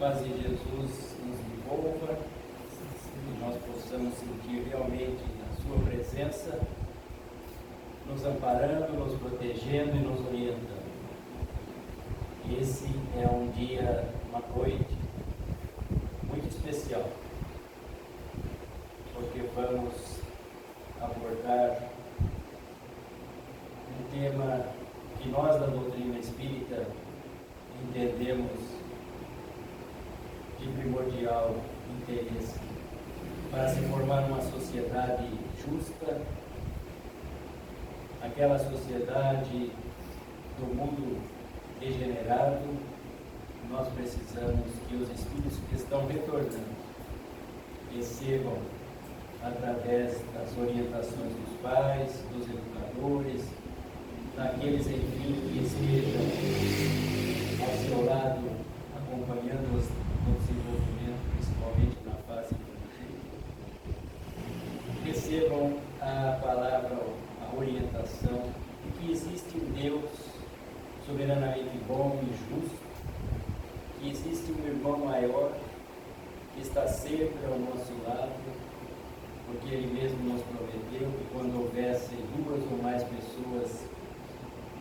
paz de Jesus nos envolva, que nós possamos sentir realmente a sua presença, nos amparando, nos protegendo e nos orientando. Esse é um dia, uma noite muito especial, porque vamos abordar um tema que nós da doutrina espírita entendemos de primordial interesse para se formar uma sociedade justa, aquela sociedade do mundo degenerado. Nós precisamos que os espíritos que estão retornando recebam, através das orientações dos pais, dos educadores, daqueles, enfim, que estejam ao seu lado, acompanhando-os no desenvolvimento, principalmente na fase infantil, recebam a palavra, a orientação de que existe um Deus soberanamente bom e justo, que existe um irmão maior que está sempre ao nosso lado, porque Ele mesmo nos prometeu que quando houvesse duas ou mais pessoas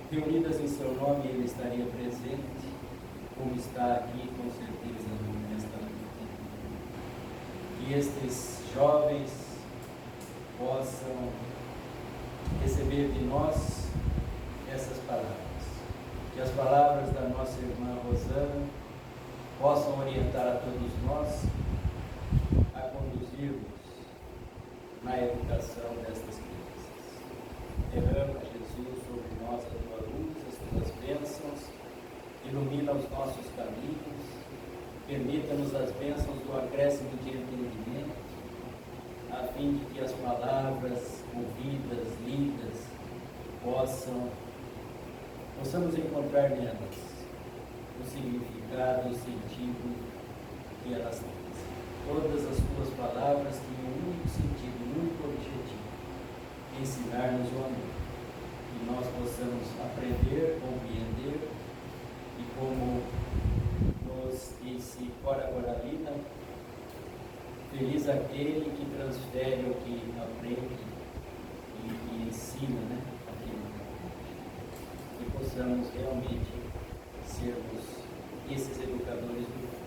reunidas em seu nome, Ele estaria presente, como está aqui com certeza nesta noite. Que estes jovens possam receber de nós essas palavras, que as palavras da nossa irmã Rosana possam orientar a todos nós a conduzirmos na educação destas crianças. Derrama, Jesus, sobre nós a tua luz, as tuas bênçãos, ilumina os nossos caminhos, permita-nos as bênçãos do acréscimo de entendimento, a fim de que as palavras ouvidas, lidas, possamos encontrar nelas o significado, o sentido que elas têm. Todas as tuas palavras têm um único sentido, um único objetivo: ensinar-nos o amor. Que nós possamos aprender, compreender e, como nos disse Cora Coralina, feliz aquele que transfere o que aprende e ensina, aquilo que possamos realmente sermos esses educadores do mundo.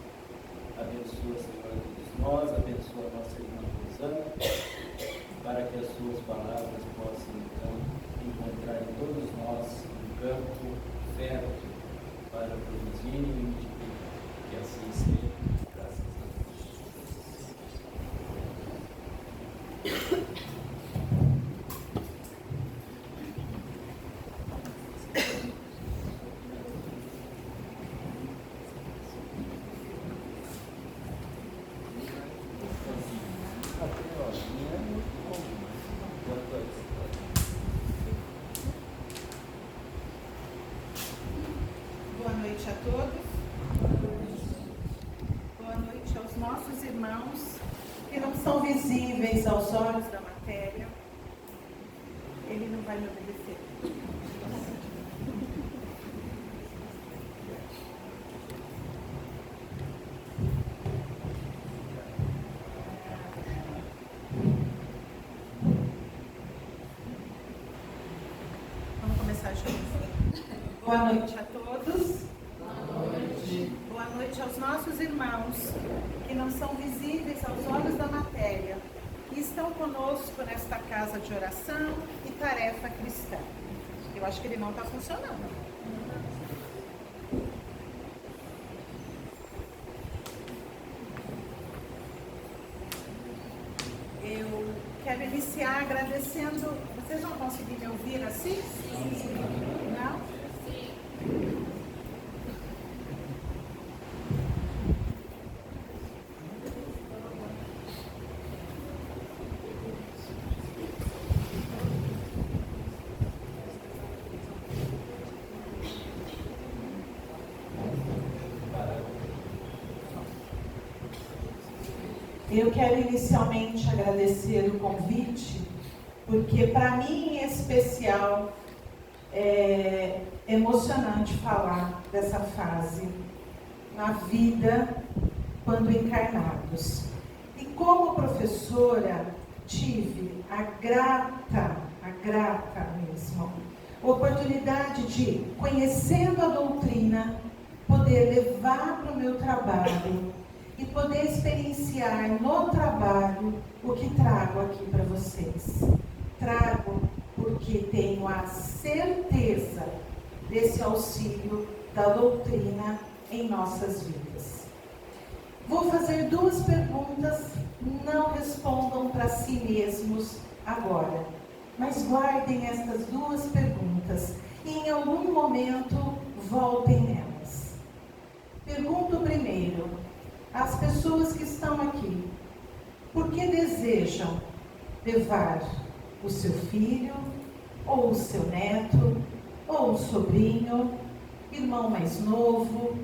Abençoa, Senhor, a todos nós, abençoa a nossa irmã Rosana, para que as suas palavras possam, então, encontrar em todos nós um campo fértil para produzir e multiplicar. Que assim seja, graças a Deus. Boa noite a todos. Boa noite aos nossos irmãos que não são visíveis aos olhos da matéria. Ele não vai me obedecer. Vamos começar juntos. Boa noite a todos. Boa noite. Boa noite aos nossos irmãos que não são visíveis aos olhos da matéria, que estão conosco nesta casa de oração e tarefa cristã. Eu acho que ele não está funcionando. Eu quero iniciar agradecendo. Vocês vão conseguir me ouvir assim? Sim. Não? Eu quero inicialmente agradecer o convite, porque para mim em especial é emocionante falar dessa fase na vida quando encarnados. E como professora, tive a grata mesmo, oportunidade de, conhecendo a doutrina, poder levar para o meu trabalho e poder experienciar no trabalho o que trago aqui para vocês. Trago porque tenho a certeza desse auxílio da doutrina em nossas vidas. Vou fazer 2 perguntas, não respondam para si mesmos agora, mas guardem estas 2 perguntas e em algum momento voltem nelas. Pergunto primeiro, às pessoas que estão aqui, por que desejam levar o seu filho, ou o seu neto, ou o sobrinho, irmão mais novo?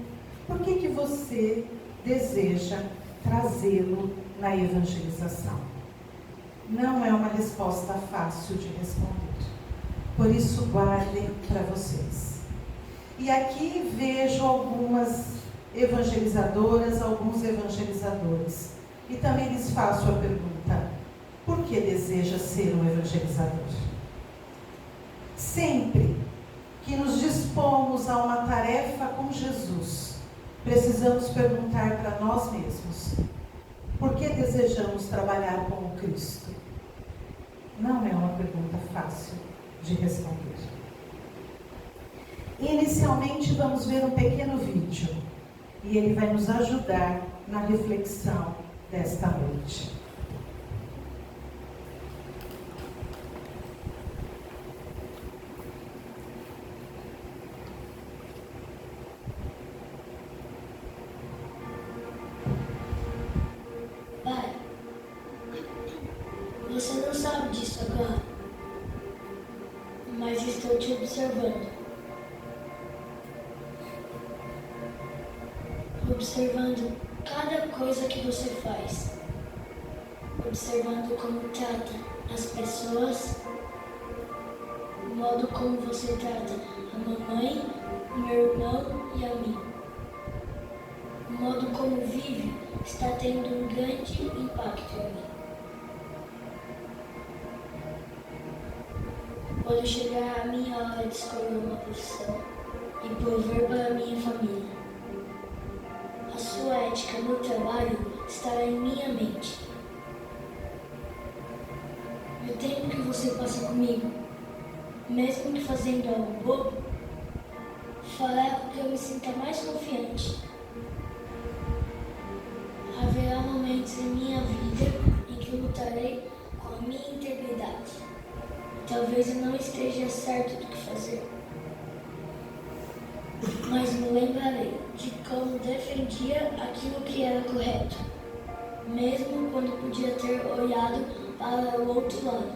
Por que você deseja trazê-lo na evangelização? Não é uma resposta fácil de responder. Por isso, guardem para vocês. E aqui vejo algumas evangelizadoras, alguns evangelizadores. E também lhes faço a pergunta: por que deseja ser um evangelizador? Sempre que nos dispomos a uma tarefa com Jesus, precisamos perguntar para nós mesmos: por que desejamos trabalhar com o Cristo? Não é uma pergunta fácil de responder. Inicialmente, vamos ver um pequeno vídeo e ele vai nos ajudar na reflexão desta noite. Pai, você não sabe disso agora, mas estou te observando. Observando cada coisa que você faz. Observando como trata as pessoas, o modo como você trata a mamãe, o meu irmão e a mim. O modo como vive está tendo um grande impacto em mim. Quando chegar a minha hora de escolher uma profissão e prover para a minha família, a sua ética no trabalho estará em minha mente. O tempo que você passa comigo, mesmo que fazendo algo bobo, fará com que eu me sinta mais confiante. Haverá momentos em minha vida em que lutarei com a minha integridade. Talvez eu não esteja certo do que fazer, mas me lembrarei de como defendia aquilo que era correto, mesmo quando podia ter olhado para o outro lado.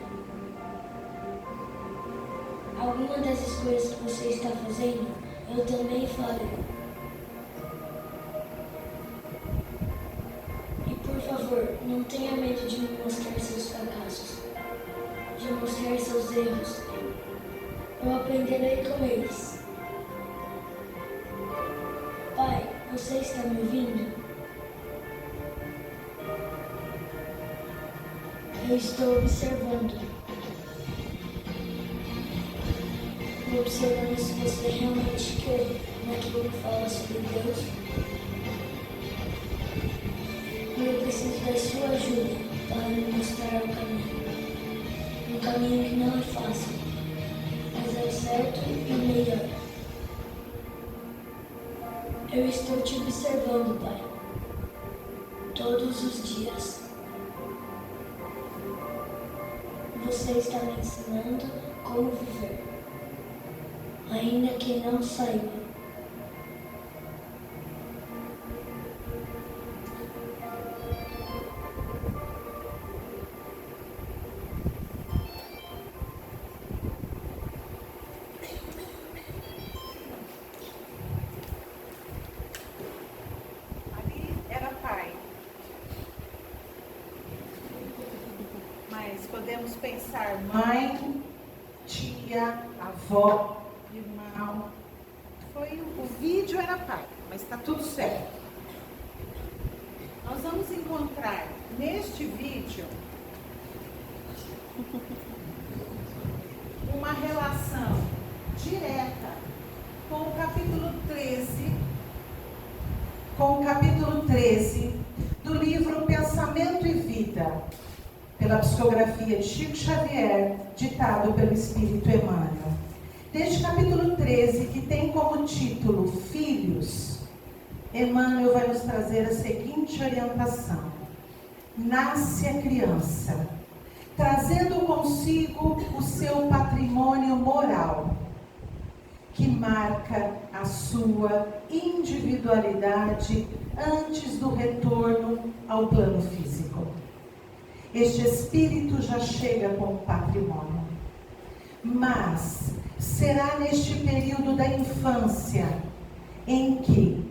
Alguma dessas coisas que você está fazendo, eu também farei. E por favor, não tenha medo de me mostrar seus fracassos, de mostrar seus erros. Eu aprenderei com eles. Pai, você está me ouvindo? Eu estou observando. Observando se você realmente crê naquilo que fala sobre Deus. E eu preciso da sua ajuda para me mostrar o caminho. Um caminho que não é fácil, mas é o certo e o melhor. Eu estou te observando, Pai, todos os dias. Você está me ensinando como viver, ainda que não saiba. Ali era pai. Mas podemos pensar mãe, tia, avó, irmão. O vídeo era pai, mas está tudo certo. nós vamos encontrar neste vídeo uma relação direta com o capítulo 13 do livro Pensamento e Vida, pela psicografia de Chico Xavier, ditado pelo Espírito Emmanuel. Neste capítulo 13, que tem como título Filhos, Emmanuel vai nos trazer a seguinte orientação: nasce a criança, trazendo consigo o seu patrimônio moral, que marca a sua individualidade antes do retorno ao plano físico. Este espírito já chega com o patrimônio, mas será neste período da infância em que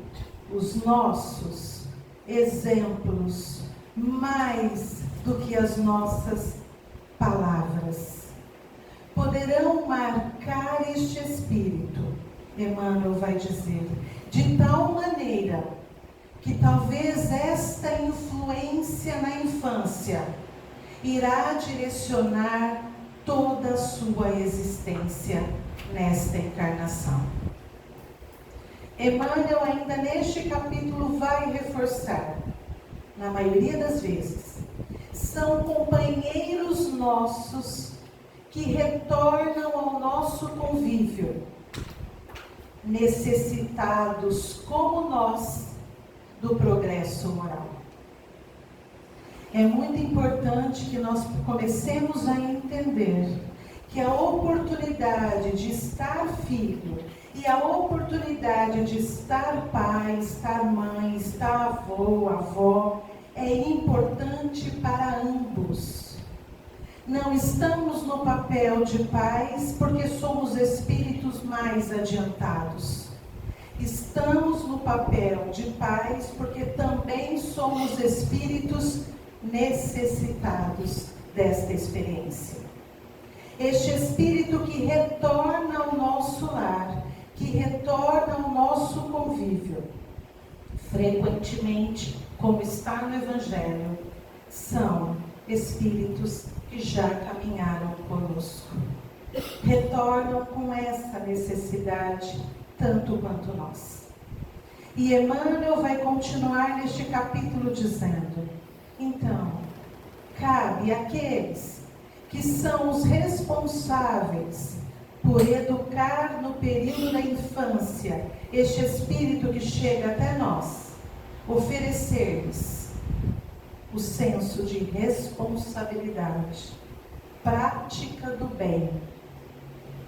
os nossos exemplos, mais do que as nossas palavras, poderão marcar este espírito, Emmanuel vai dizer, de tal maneira que talvez esta influência na infância irá direcionar toda a sua existência nesta encarnação. Emmanuel ainda neste capítulo vai reforçar, na maioria das vezes, são companheiros nossos que retornam ao nosso convívio, necessitados como nós do progresso moral. É muito importante que nós comecemos a entender que a oportunidade de estar filho e a oportunidade de estar pai, estar mãe, estar avô, avó, é importante para ambos. Não estamos no papel de pais porque somos espíritos mais adiantados. Estamos no papel de pais porque também somos espíritos necessitados desta experiência. Este espírito que retorna ao nosso lar, que retorna ao nosso convívio, frequentemente, como está no Evangelho, são espíritos que já caminharam conosco. Retornam com essa necessidade, tanto quanto nós. E Emmanuel vai continuar neste capítulo dizendo: então, cabe àqueles que são os responsáveis por educar no período da infância este espírito que chega até nós, oferecer-lhes o senso de responsabilidade, prática do bem,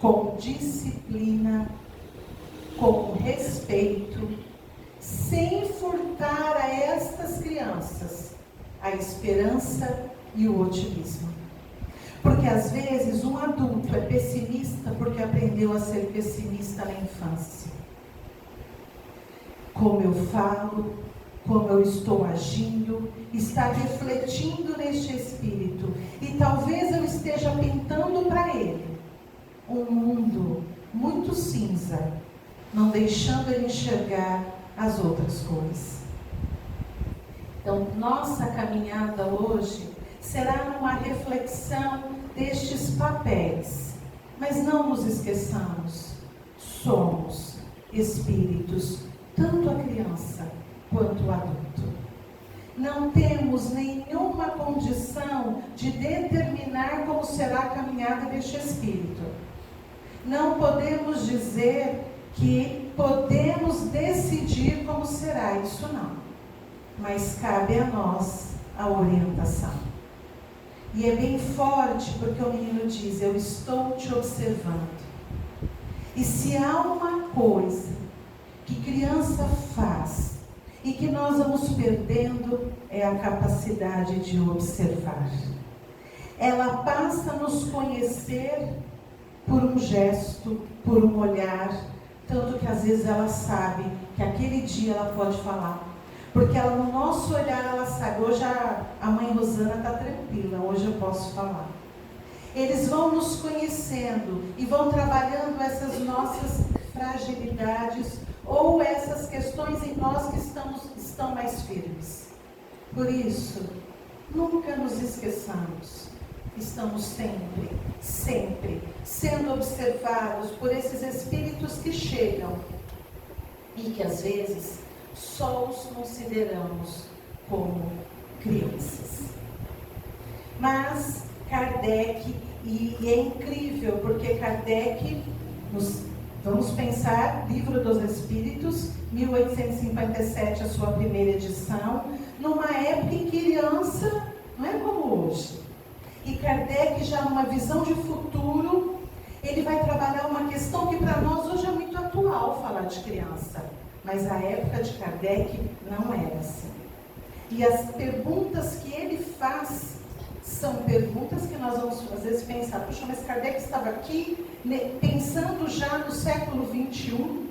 com disciplina, com respeito, sem furtar a estas crianças a esperança e o otimismo. Porque às vezes um adulto é pessimista porque aprendeu a ser pessimista na infância. Como eu falo, como eu estou agindo, está refletindo neste espírito. E talvez eu esteja pintando para ele um mundo muito cinza, não deixando ele enxergar as outras cores. Então, nossa caminhada hoje será numa reflexão destes papéis. Mas não nos esqueçamos, somos espíritos, tanto a criança quanto o adulto. Não temos nenhuma condição de determinar como será a caminhada deste espírito. Não podemos dizer que podemos decidir como será, isso não. Mas cabe a nós a orientação. E é bem forte porque o menino diz: eu estou te observando. E se há uma coisa que criança faz e que nós vamos perdendo, é a capacidade de observar. Ela passa a nos conhecer por um gesto, por um olhar, tanto que às vezes ela sabe que aquele dia ela pode falar. Porque ela, no nosso olhar, ela sabe, hoje a mãe Rosana está tranquila, hoje eu posso falar. Eles vão nos conhecendo e vão trabalhando essas nossas fragilidades ou essas questões em nós que estão mais firmes. Por isso, nunca nos esqueçamos. Estamos sempre sendo observados por esses espíritos que chegam e que às vezes só os consideramos como crianças. Mas Kardec, e é incrível porque Kardec, vamos pensar, Livro dos Espíritos, 1857, a sua primeira edição, numa época em que criança não é como hoje. E Kardec, já numa visão de futuro, ele vai trabalhar uma questão que para nós hoje é muito atual falar de criança. Mas a época de Kardec não era assim. E as perguntas que ele faz são perguntas que nós vamos às vezes pensar, puxa, mas Kardec estava aqui pensando já no século XXI,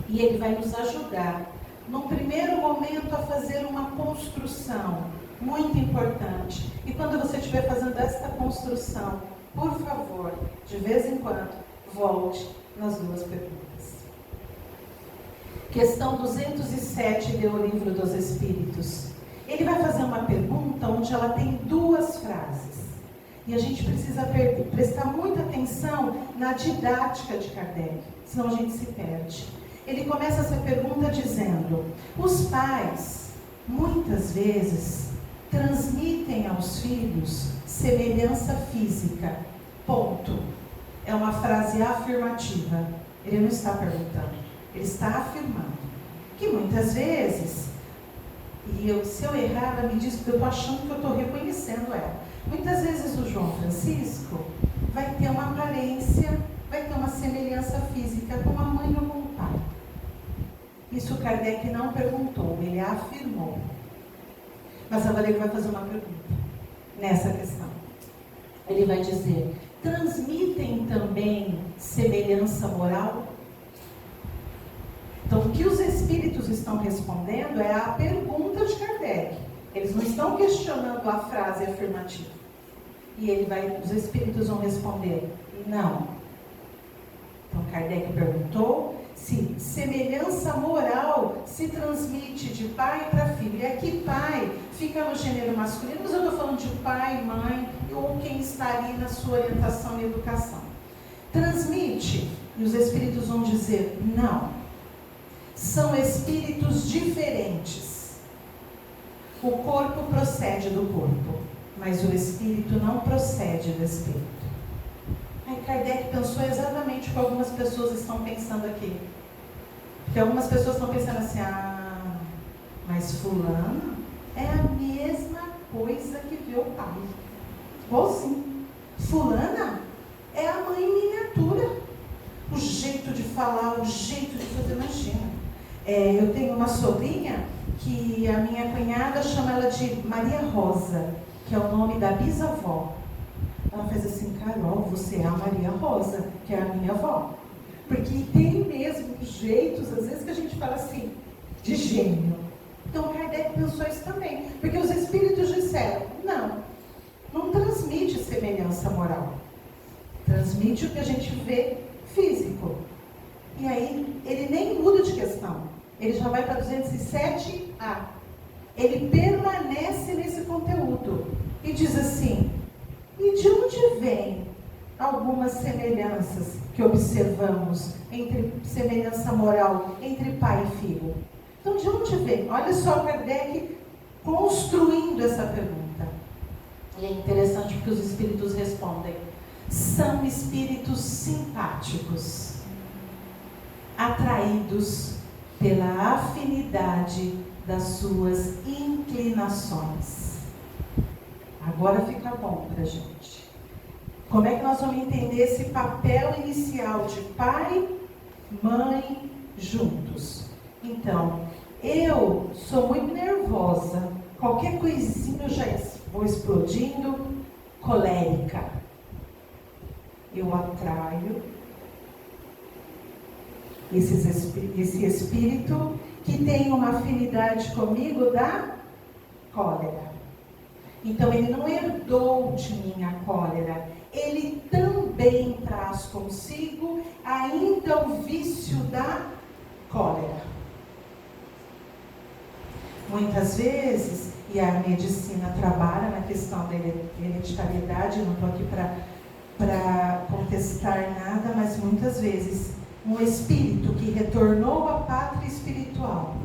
e ele vai nos ajudar, num primeiro momento, a fazer uma construção muito importante. E quando você estiver fazendo esta construção, por favor, de vez em quando, volte nas duas perguntas. Questão 207 do Livro dos Espíritos. Ele vai fazer uma pergunta onde ela tem duas frases. E a gente precisa prestar muita atenção na didática de Kardec, senão a gente se perde. Ele começa essa pergunta dizendo: os pais, muitas vezes, transmitem aos filhos semelhança física. Ponto. É uma frase afirmativa. Ele não está perguntando, ele está afirmando. Que muitas vezes, e se eu errar, ela me diz, porque eu estou achando que eu estou reconhecendo ela. Muitas vezes o João Francisco vai ter uma aparência, vai ter uma semelhança física com a mãe ou com o pai. Isso Kardec não perguntou, ele afirmou. Mas agora ele vai fazer uma pergunta nessa questão. Ele vai dizer: transmitem também semelhança moral? Então, o que os espíritos estão respondendo é a pergunta de Kardec. Eles não estão questionando a frase afirmativa. E os espíritos vão responder: não. Então, Kardec perguntou se semelhança moral se transmite de pai para filho. E aqui pai fica no gênero masculino, mas eu estou falando de pai, mãe, ou quem está ali na sua orientação e educação. Transmite, e os espíritos vão dizer: não. São espíritos diferentes. O corpo procede do corpo, mas o espírito não procede do espírito. Aí Kardec pensou exatamente o que algumas pessoas estão pensando aqui. Porque algumas pessoas estão pensando assim: mas fulano é a mesma coisa que vê o pai. Ou sim, fulana é a mãe em miniatura. O jeito de falar, o jeito de fazer, imagina. Eu tenho uma sobrinha que a minha cunhada chama ela de Maria Rosa, que é o nome da bisavó. Ela fez assim: Carol, você é a Maria Rosa, que é a minha avó. Porque tem mesmo jeitos, às vezes, que a gente fala assim, de gênio. Então Kardec pensou isso também. Porque os espíritos disseram: não transmite semelhança moral. Transmite o que a gente vê físico. E aí, ele nem muda de questão. Ele já vai para 207A. Ele permanece nesse conteúdo. E diz assim: e de onde vem algumas semelhanças que observamos, semelhança moral entre pai e filho? Então, de onde vem? Olha só Kardec construindo essa pergunta. E é interessante porque os espíritos respondem: são espíritos simpáticos, atraídos pela afinidade das suas inclinações. Agora fica bom para a gente. Como é que nós vamos entender esse papel inicial de pai, mãe, juntos? Então, eu sou muito nervosa. Qualquer coisinha eu já vou explodindo, colérica. Eu atraio esse espírito que tem uma afinidade comigo da cólera. Então, ele não herdou de mim a cólera, ele também traz consigo ainda o vício da cólera. Muitas vezes, e a medicina trabalha na questão da hereditariedade, não estou aqui para contestar nada, mas muitas vezes um espírito que retornou à pátria espiritual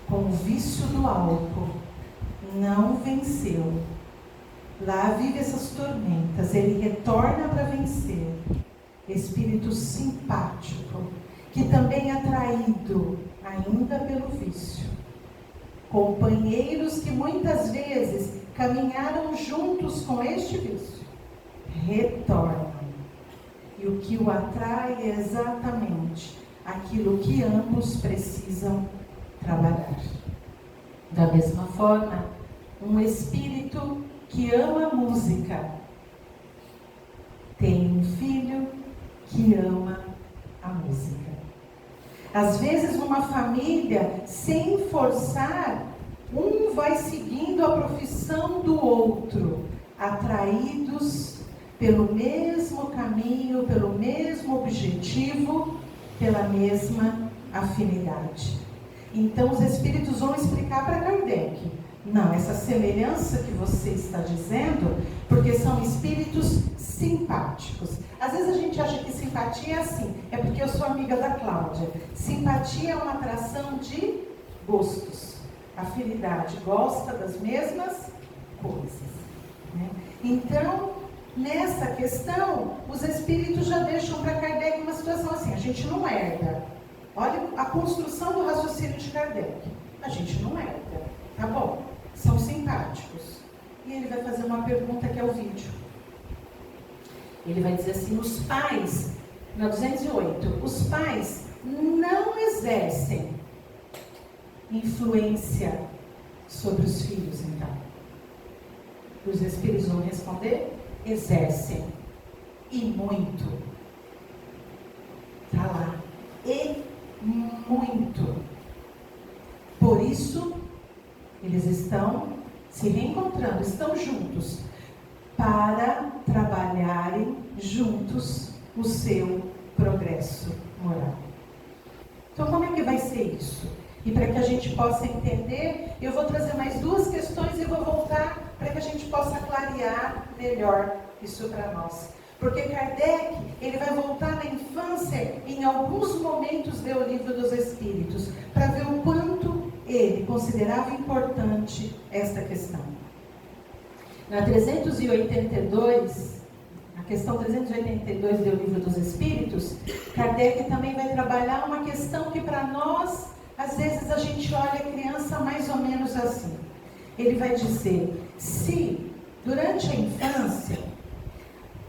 com o vício do álcool não venceu. Lá vive essas tormentas, ele retorna para vencer. Espírito simpático, que também é atraído ainda pelo vício. Companheiros que muitas vezes caminharam juntos com este vício, retornam. E o que o atrai é exatamente aquilo que ambos precisam trabalhar. Da mesma forma, um espírito que ama a música tem um filho que ama a música. Às vezes, numa família, sem forçar, um vai seguindo a profissão do outro, atraídos pelo mesmo caminho, pelo mesmo objetivo, pela mesma afinidade. Então, os espíritos vão explicar para Kardec: não, essa semelhança que você está dizendo, porque são espíritos simpáticos. Às vezes a gente acha que simpatia é assim, é porque eu sou amiga da Cláudia. Simpatia é uma atração de gostos, afinidade, gosta das mesmas coisas, né? Então, nessa questão, os espíritos já deixam para Kardec uma situação assim: a gente não herda. Olha a construção do raciocínio de Kardec. A gente não herda, tá bom? São simpáticos. E ele vai fazer uma pergunta que é o vídeo. Ele vai dizer assim: os pais, na 208, os pais não exercem influência sobre os filhos, então. Os espíritos vão responder: exercem. E muito. Está lá. E muito. Por isso, eles estão se reencontrando, estão juntos, para trabalharem juntos o seu progresso moral. Então, como é que vai ser isso? E para que a gente possa entender, eu vou trazer mais duas questões e vou voltar para que a gente possa clarear melhor isso para nós. Porque Kardec, ele vai voltar na infância, em alguns momentos do Livro dos Espíritos, para ver o quanto ele considerava importante esta questão. Na 382, a questão 382 do Livro dos Espíritos, Kardec também vai trabalhar uma questão que para nós, às vezes a gente olha a criança mais ou menos assim. Ele vai dizer: se durante a infância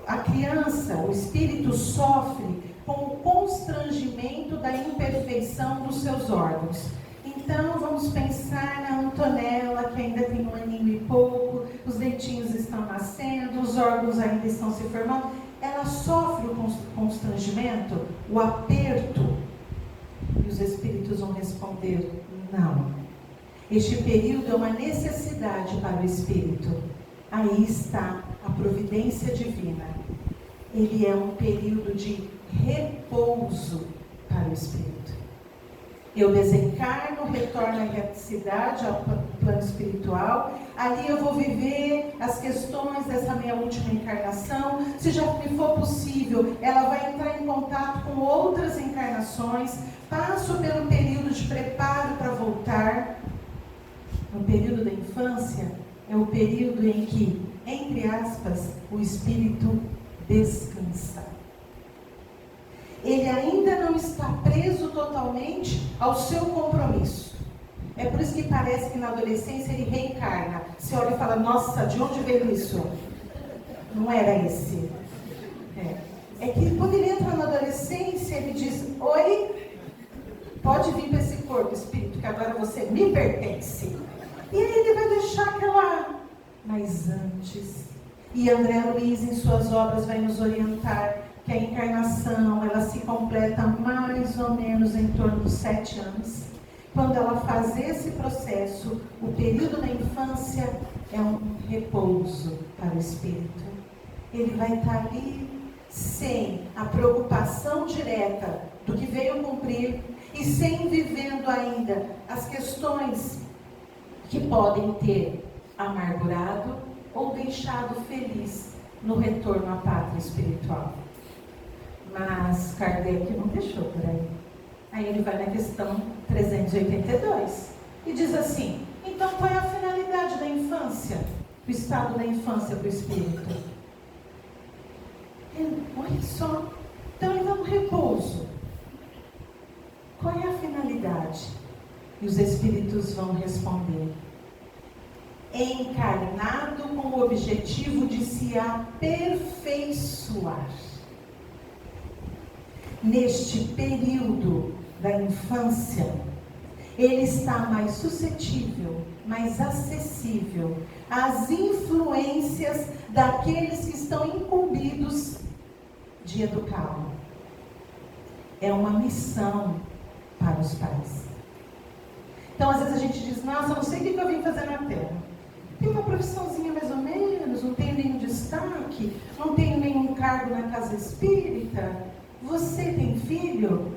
a criança, o espírito sofre com o constrangimento da imperfeição dos seus órgãos. Então, vamos pensar na Antonella, que ainda tem 1 aninho e pouco, os dentinhos estão nascendo, os órgãos ainda estão se formando. Ela sofre o constrangimento, o aperto. E os espíritos vão responder: não. Este período é uma necessidade para o espírito. Aí está a providência divina. Ele é um período de repouso para o espírito. Eu desencarno, retorno à erraticidade, ao plano espiritual. Ali eu vou viver as questões dessa minha última encarnação. Se já me for possível, ela vai entrar em contato com outras encarnações. Passo pelo período de preparo para voltar. No período da infância, é o período em que, entre aspas, o espírito descansa. Ele ainda não está preso totalmente ao seu compromisso. É por isso que parece que na adolescência ele reencarna. Você olha e fala: nossa, de onde veio isso? Não era esse. É que quando ele entra na adolescência, ele diz: oi, pode vir para esse corpo, espírito, que agora você me pertence. E aí ele vai deixar aquela... Mas antes, e André Luiz em suas obras vai nos orientar que a encarnação, ela se completa mais ou menos em torno dos 7 anos. Quando ela faz esse processo, o período da infância é um repouso para o espírito. Ele vai estar ali sem a preocupação direta do que veio cumprir e sem vivendo ainda as questões que podem ter amargurado ou deixado feliz no retorno à pátria espiritual. Mas Kardec não deixou por aí. Aí ele vai na questão 382 e diz assim: então qual é a finalidade da infância? O estado da infância para o espírito? Olha só, então ele dá um repouso. Qual é a finalidade? E os espíritos vão responder: encarnado com o objetivo de se aperfeiçoar. Neste período da infância, ele está mais suscetível, mais acessível às influências daqueles que estão incumbidos de educá-lo. É uma missão para os pais. Então, às vezes a gente diz: nossa, não sei o que eu vim fazer na Terra. Tenho uma profissãozinha mais ou menos, não tenho nenhum destaque, não tenho nenhum cargo na casa espírita. Você tem filho?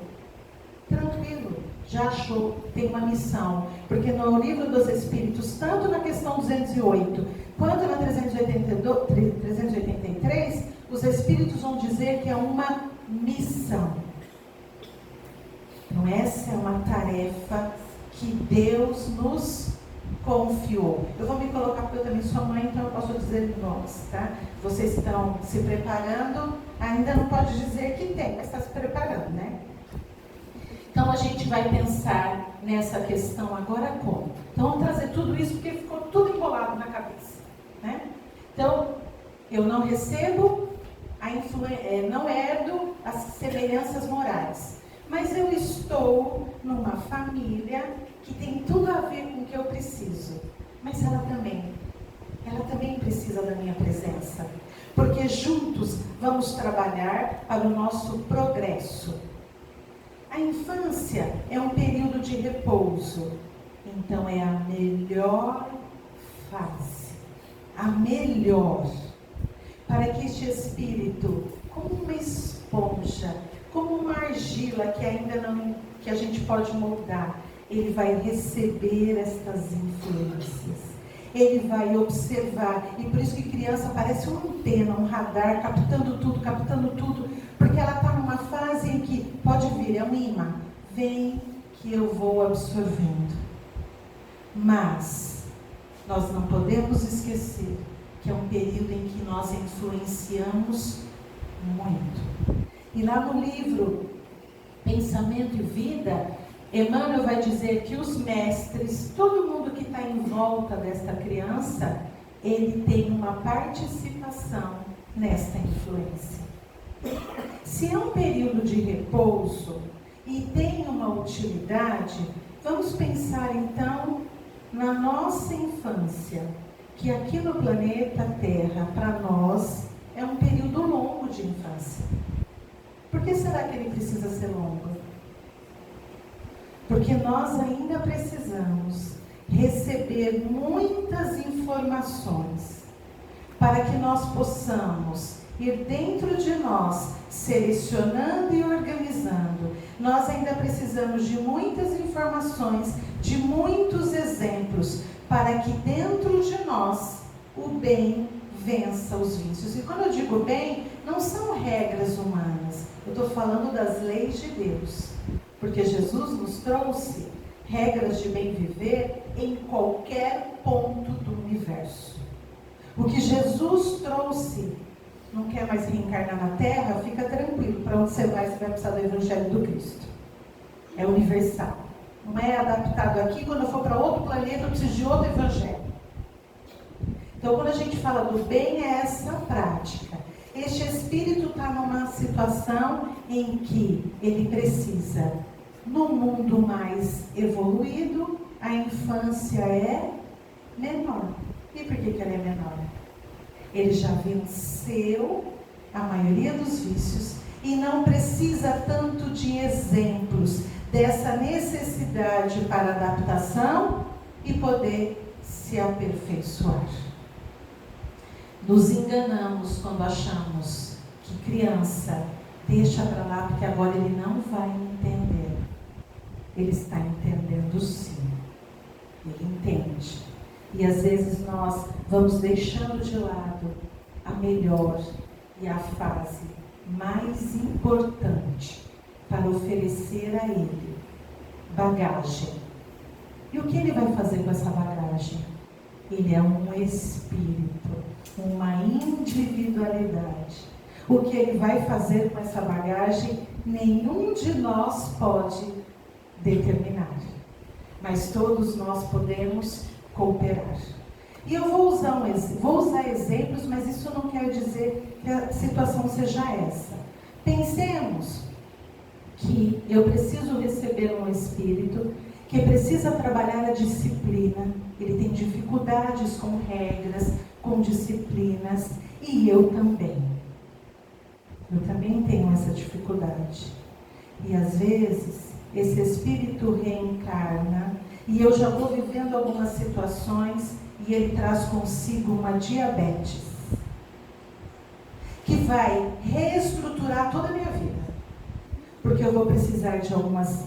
Tranquilo, já achou, tem uma missão. Porque no Livro dos Espíritos, tanto na questão 208, quanto na 383, os Espíritos vão dizer que é uma missão. Então essa é uma tarefa que Deus nos confiou. Eu vou me colocar, porque eu também sou mãe, então eu posso dizer nós, tá? Vocês estão se preparando, ainda não pode dizer que tem, mas está se preparando, né? Então a gente vai pensar nessa questão agora como? Então vamos trazer tudo isso, porque ficou tudo embolado na cabeça, né? Então, eu não recebo, não herdo as semelhanças morais, mas eu estou numa família que tem tudo a ver com o que eu preciso, mas ela também precisa da minha presença, porque juntos vamos trabalhar para o nosso progresso. A infância é um período de repouso, então é a melhor fase, a melhor, para que este espírito, como uma esponja, como uma argila que a gente pode moldar, ele vai receber estas influências. Ele vai observar, e por isso que criança parece uma antena, um radar, captando tudo, porque ela está numa fase em que pode vir, é um imã, vem que eu vou absorvendo. Mas nós não podemos esquecer que é um período em que nós influenciamos muito. E lá no livro Pensamento e Vida, Emmanuel vai dizer que os mestres, todo mundo que está em volta desta criança, ele tem uma participação nesta influência. Se é um período de repouso e tem uma utilidade, vamos pensar então na nossa infância, que aqui no planeta Terra, para nós, é um período longo de infância. Por que será que ele precisa ser longo? Porque nós ainda precisamos receber muitas informações para que nós possamos ir dentro de nós, selecionando e organizando. Nós ainda precisamos de muitas informações, de muitos exemplos, para que dentro de nós o bem vença os vícios. E quando eu digo bem, não são regras humanas, eu estou falando das leis de Deus. Porque Jesus nos trouxe regras de bem viver em qualquer ponto do universo. O que Jesus trouxe, não quer mais reencarnar na Terra, fica tranquilo. Para onde você vai precisar do Evangelho do Cristo. É universal. Não é adaptado aqui, quando eu for para outro planeta eu preciso de outro Evangelho. Então quando a gente fala do bem, é essa prática. Este espírito está numa situação em que ele precisa, no mundo mais evoluído, a infância é menor. E por que ela é menor? Ele já venceu a maioria dos vícios e não precisa tanto de exemplos dessa necessidade para adaptação e poder se aperfeiçoar. Nos enganamos quando achamos que criança deixa para lá porque agora ele não vai entender. Ele está entendendo sim. Ele entende. E às vezes nós vamos deixando de lado a melhor e a fase mais importante para oferecer a Ele bagagem. E o que Ele vai fazer com essa bagagem? Ele é um espírito, uma individualidade. O que Ele vai fazer com essa bagagem, nenhum de nós pode determinar. Mas todos nós podemos cooperar. E eu vou usar exemplos, mas isso não quer dizer que a situação seja essa. Pensemos que eu preciso receber um espírito que precisa trabalhar a disciplina. Ele tem dificuldades com regras, com disciplinas, e eu também. Eu também tenho essa dificuldade. E às vezes, esse espírito reencarna, e eu já vou vivendo algumas situações, e ele traz consigo uma diabetes, que vai reestruturar toda a minha vida. Porque eu vou precisar de algumas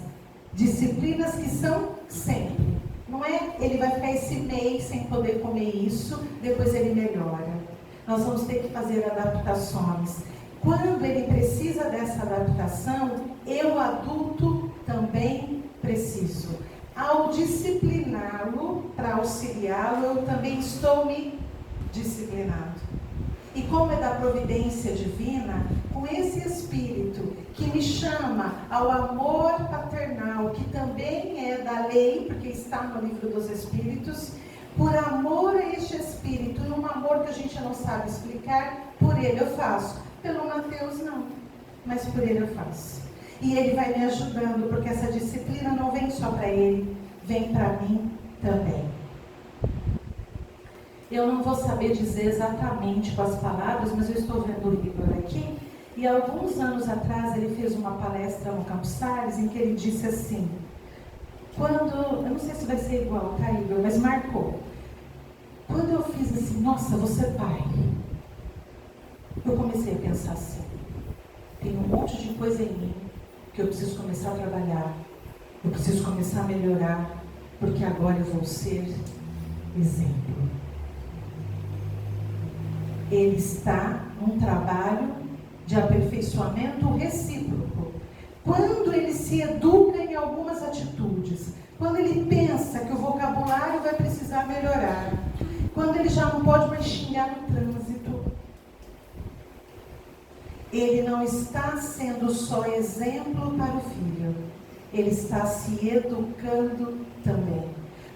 disciplinas que são sempre. Não é, ele vai ficar esse mês sem poder comer isso, depois ele melhora. Nós vamos ter que fazer adaptações. Quando ele precisa dessa adaptação, eu, adulto, também preciso. Ao discipliná-lo, para auxiliá-lo, eu também estou me disciplinando. E como é da providência divina, com esse espírito que me chama ao amor paternal, que também é da lei, porque está no livro dos Espíritos, por amor a este espírito, e um amor que a gente não sabe explicar, por ele eu faço. Pelo Mateus não, mas por ele eu faço. E ele vai me ajudando, porque essa disciplina não vem só para ele, vem para mim também. Eu não vou saber dizer exatamente com as palavras, mas eu estou vendo o livro aqui, e alguns anos atrás ele fez uma palestra no Campos Sales, em que ele disse assim, eu não sei se vai ser igual, tá, Igor, mas marcou. Quando eu fiz assim, nossa, vou ser pai, eu comecei a pensar assim, tem um monte de coisa em mim, que eu preciso começar a trabalhar, eu preciso começar a melhorar, porque agora eu vou ser exemplo. Ele está num trabalho de aperfeiçoamento recíproco. Quando ele se educa em algumas atitudes, quando ele pensa que o vocabulário vai precisar melhorar, quando ele já não pode mais xingar no trânsito, ele não está sendo só exemplo para o filho, ele está se educando também.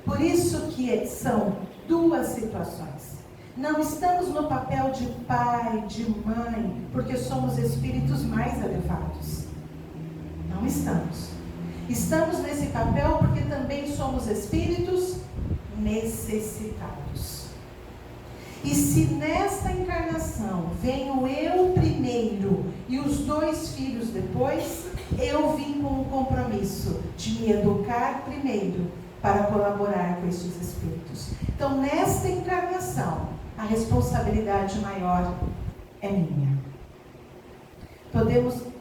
Por isso que são duas situações. Não estamos no papel de pai, de mãe, porque somos espíritos mais elevados. Não estamos. Estamos nesse papel porque também somos espíritos necessitados. E se nesta encarnação venho eu primeiro e os dois filhos depois, eu vim com o compromisso de me educar primeiro para colaborar com estes espíritos. Então, nesta encarnação, a responsabilidade maior é minha.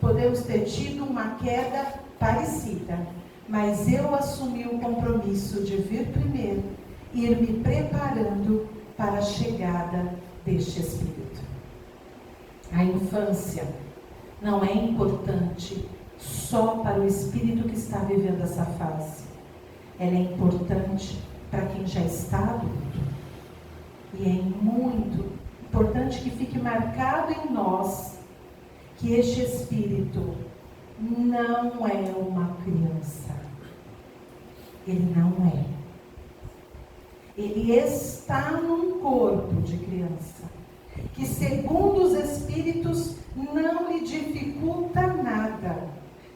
Podemos ter tido uma queda parecida, mas eu assumi o compromisso de vir primeiro e ir me preparando para a chegada deste espírito. A infância não é importante só para o espírito que está vivendo essa fase. Ela é importante para quem já está adulto. E é muito importante que fique marcado em nós que este espírito não é uma criança. Ele não é. Ele está num corpo de criança, que segundo os espíritos não lhe dificulta nada,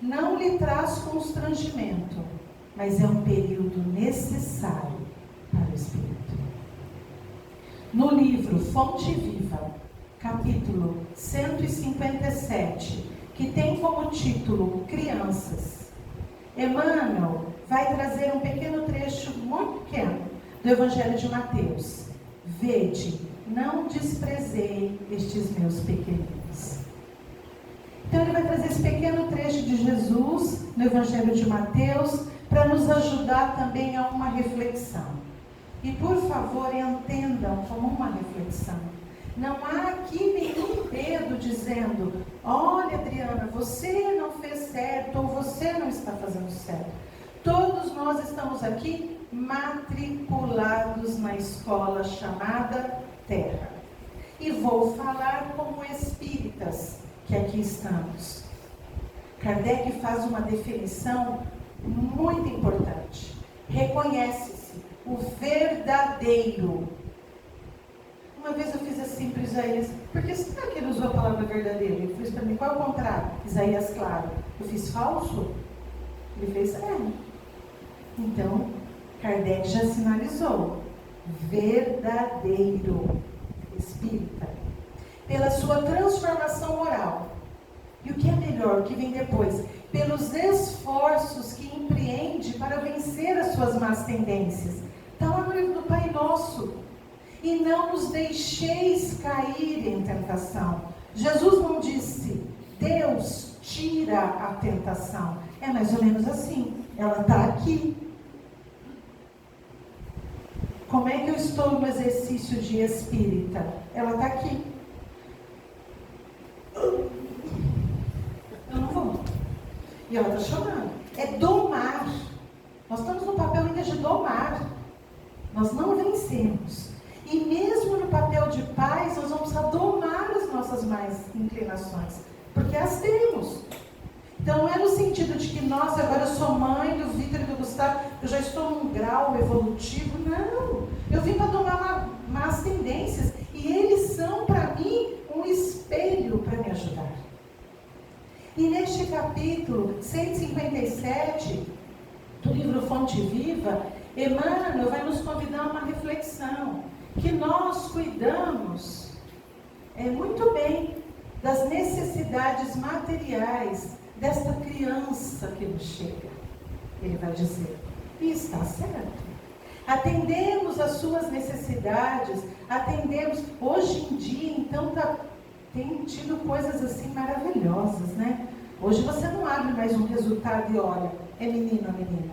não lhe traz constrangimento, mas é um período necessário para o espírito. No livro Fonte Viva, capítulo 157, que tem como título Crianças, Emmanuel vai trazer um pequeno trecho muito pequeno do Evangelho de Mateus. Vede, não desprezei estes meus pequeninos. Então ele vai trazer esse pequeno trecho de Jesus no Evangelho de Mateus para nos ajudar também a uma reflexão. E por favor, entendam como uma reflexão. Não há aqui nenhum dedo dizendo: olha, Adriana, você não fez certo ou você não está fazendo certo. Todos nós estamos aqui matriculados na escola chamada Terra. E vou falar como espíritas que aqui estamos. Kardec faz uma definição muito importante. Reconhece-se o verdadeiro. Uma vez eu fiz assim para Isaías: por que será que ele usou a palavra verdadeiro? Ele fez para mim: qual é o contrário? Isaías, claro. Eu fiz falso? Ele fez Então, Kardec já sinalizou: verdadeiro espírita. Pela sua transformação moral. E o que é melhor, o que vem depois? Pelos esforços que empreende para vencer as suas más tendências. Está lá no livro do Pai Nosso. E não nos deixeis cair em tentação. Jesus não disse: Deus tira a tentação. É mais ou menos assim. Ela está aqui. Como é que eu estou no exercício de espírita? Ela está aqui. Eu não vou. E ela está chorando. É domar. Nós estamos no papel ainda de domar. Nós não vencemos. E mesmo no papel de pais, nós vamos precisar domar as nossas más inclinações. Porque as temos. Então não é no sentido de que, nossa, agora eu sou mãe do Vitor e do Gustavo, eu já estou num grau evolutivo. Não. Eu vim para domar más tendências. E eles são, para mim, um espelho para me ajudar. E neste capítulo 157 do livro Fonte Viva, Emmanuel vai nos convidar a uma reflexão. Que nós cuidamos muito bem das necessidades materiais desta criança que nos chega. Ele vai dizer, e está certo. Atendemos às suas necessidades, atendemos. Hoje em dia, então, tem tido coisas assim maravilhosas, né? Hoje você não abre mais um resultado e olha, é menino ou menina.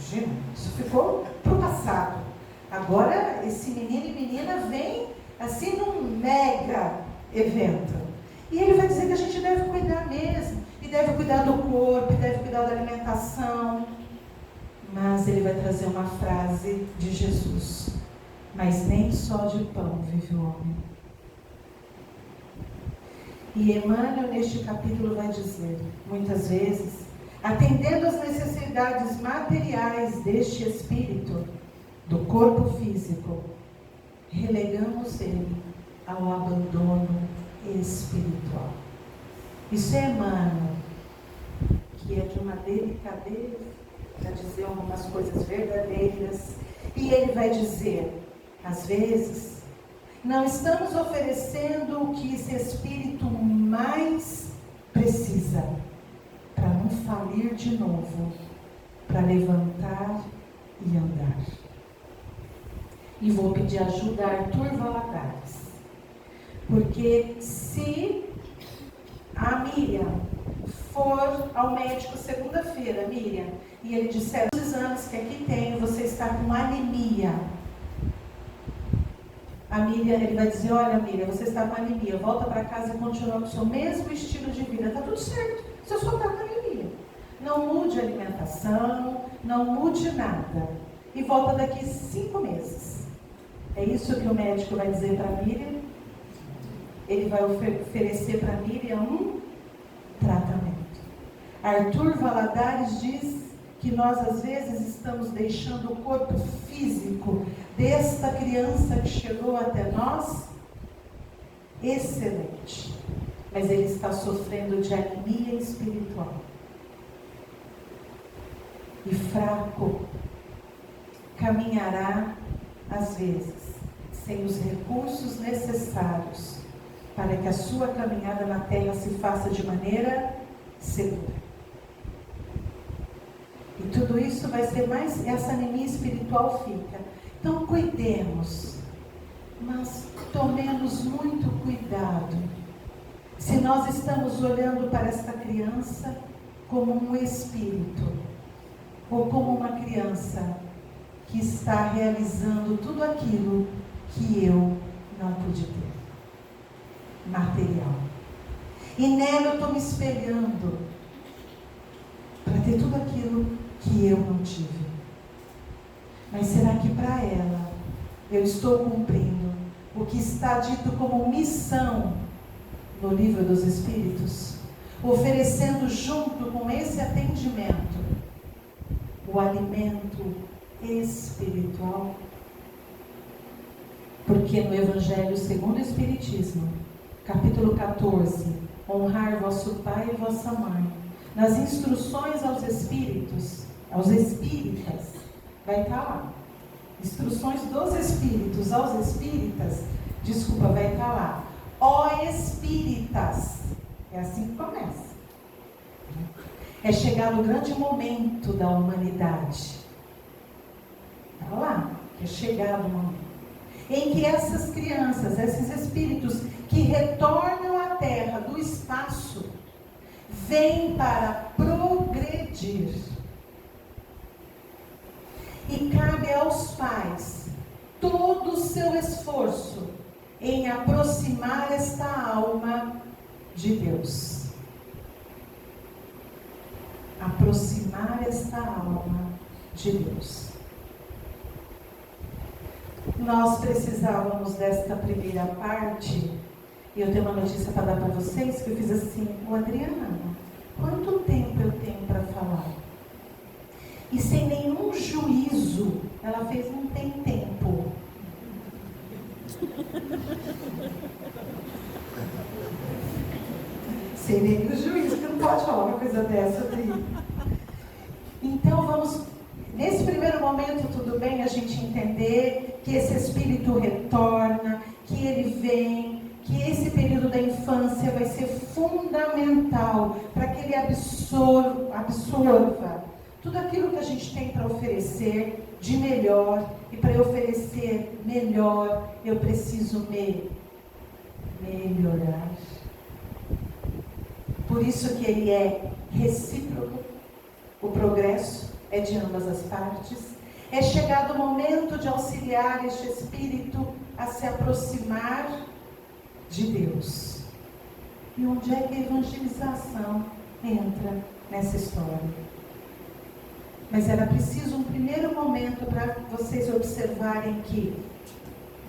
Gente, isso ficou pro passado. Agora, esse menino e menina vem assim num mega evento. E ele vai dizer que a gente deve cuidar mesmo. E deve cuidar do corpo, e deve cuidar da alimentação. Mas ele vai trazer uma frase de Jesus: mas nem só de pão vive o homem. E Emmanuel, neste capítulo, vai dizer, muitas vezes, atendendo às necessidades materiais deste espírito, do corpo físico, relegamos ele ao abandono espiritual. Isso é Emmanuel, que é de uma delicadeza, para dizer algumas coisas verdadeiras. E ele vai dizer, às vezes, não estamos oferecendo o que esse espírito mais precisa, para não falir de novo, para levantar e andar. E vou pedir ajuda a Arthur Valadares. Porque se a Miriam for ao médico segunda-feira, Miriam, e ele disser os exames que aqui tem, você está com anemia. A Miriam, ele vai dizer, olha Miriam, você está com anemia, volta para casa e continua com o seu mesmo estilo de vida. Está tudo certo, você só está com anemia. Não mude a alimentação, não mude nada. E volta daqui 5 meses. É isso que o médico vai dizer para a Miriam. Ele vai oferecer para a Miriam um tratamento. Arthur Valadares diz que nós às vezes estamos deixando o corpo físico desta criança que chegou até nós excelente, mas ele está sofrendo de anemia espiritual e fraco, caminhará às vezes sem os recursos necessários para que a sua caminhada na terra se faça de maneira segura. E tudo isso vai ser mais, essa anemia espiritual fica. Então cuidemos, mas tomemos muito cuidado. Se nós estamos olhando para esta criança como um espírito, ou como uma criança que está realizando tudo aquilo que eu não pude ter? Material. E nela eu estou me espelhando para ter tudo aquilo que eu não tive. Mas será que para ela eu estou cumprindo o que está dito como missão no Livro dos Espíritos? Oferecendo junto com esse atendimento o alimento espiritual? Porque no Evangelho segundo o Espiritismo, capítulo 14, honrar vosso pai e vossa mãe, nas instruções aos espíritos, aos espíritas, vai estar lá. Instruções dos espíritos aos espíritas, vai estar lá. Ó espíritas, é assim que começa. É chegado o grande momento da humanidade. Está lá, é chegado o momento em que essas crianças, esses espíritos que retornam à Terra do espaço, vêm para progredir. E cabe aos pais todo o seu esforço em aproximar esta alma de Deus. Aproximar esta alma de Deus. Nós precisávamos desta primeira parte, e eu tenho uma notícia para dar para vocês, que eu fiz assim: ô Adriana, quanto tempo eu tenho para falar? E sem nenhum juízo, ela fez, não tem tempo. Sem nenhum juízo, que não pode falar uma coisa dessa, Adri. Então vamos, nesse primeiro momento, tudo bem a gente entender que esse espírito retorna, que ele vem, que esse período da infância vai ser fundamental para que ele absorva tudo aquilo que a gente tem para oferecer de melhor. E para eu oferecer melhor, eu preciso me melhorar. Por isso que ele é recíproco. O progresso é de ambas as partes. É chegado o momento de auxiliar este espírito a se aproximar de Deus. E onde é que a evangelização entra nessa história? Mas era preciso um primeiro momento para vocês observarem que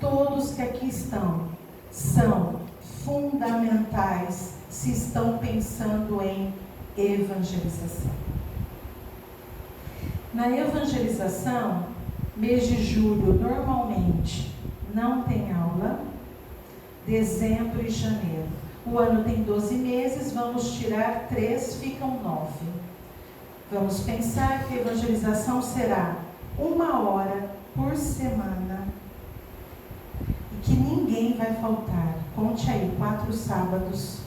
todos que aqui estão são fundamentais se estão pensando em evangelização. Na evangelização, mês de julho normalmente não tem aula, dezembro e janeiro. O ano tem 12 meses, vamos tirar 3, ficam 9. Vamos pensar que a evangelização será 1 hora por semana e que ninguém vai faltar. Conte aí, 4 sábados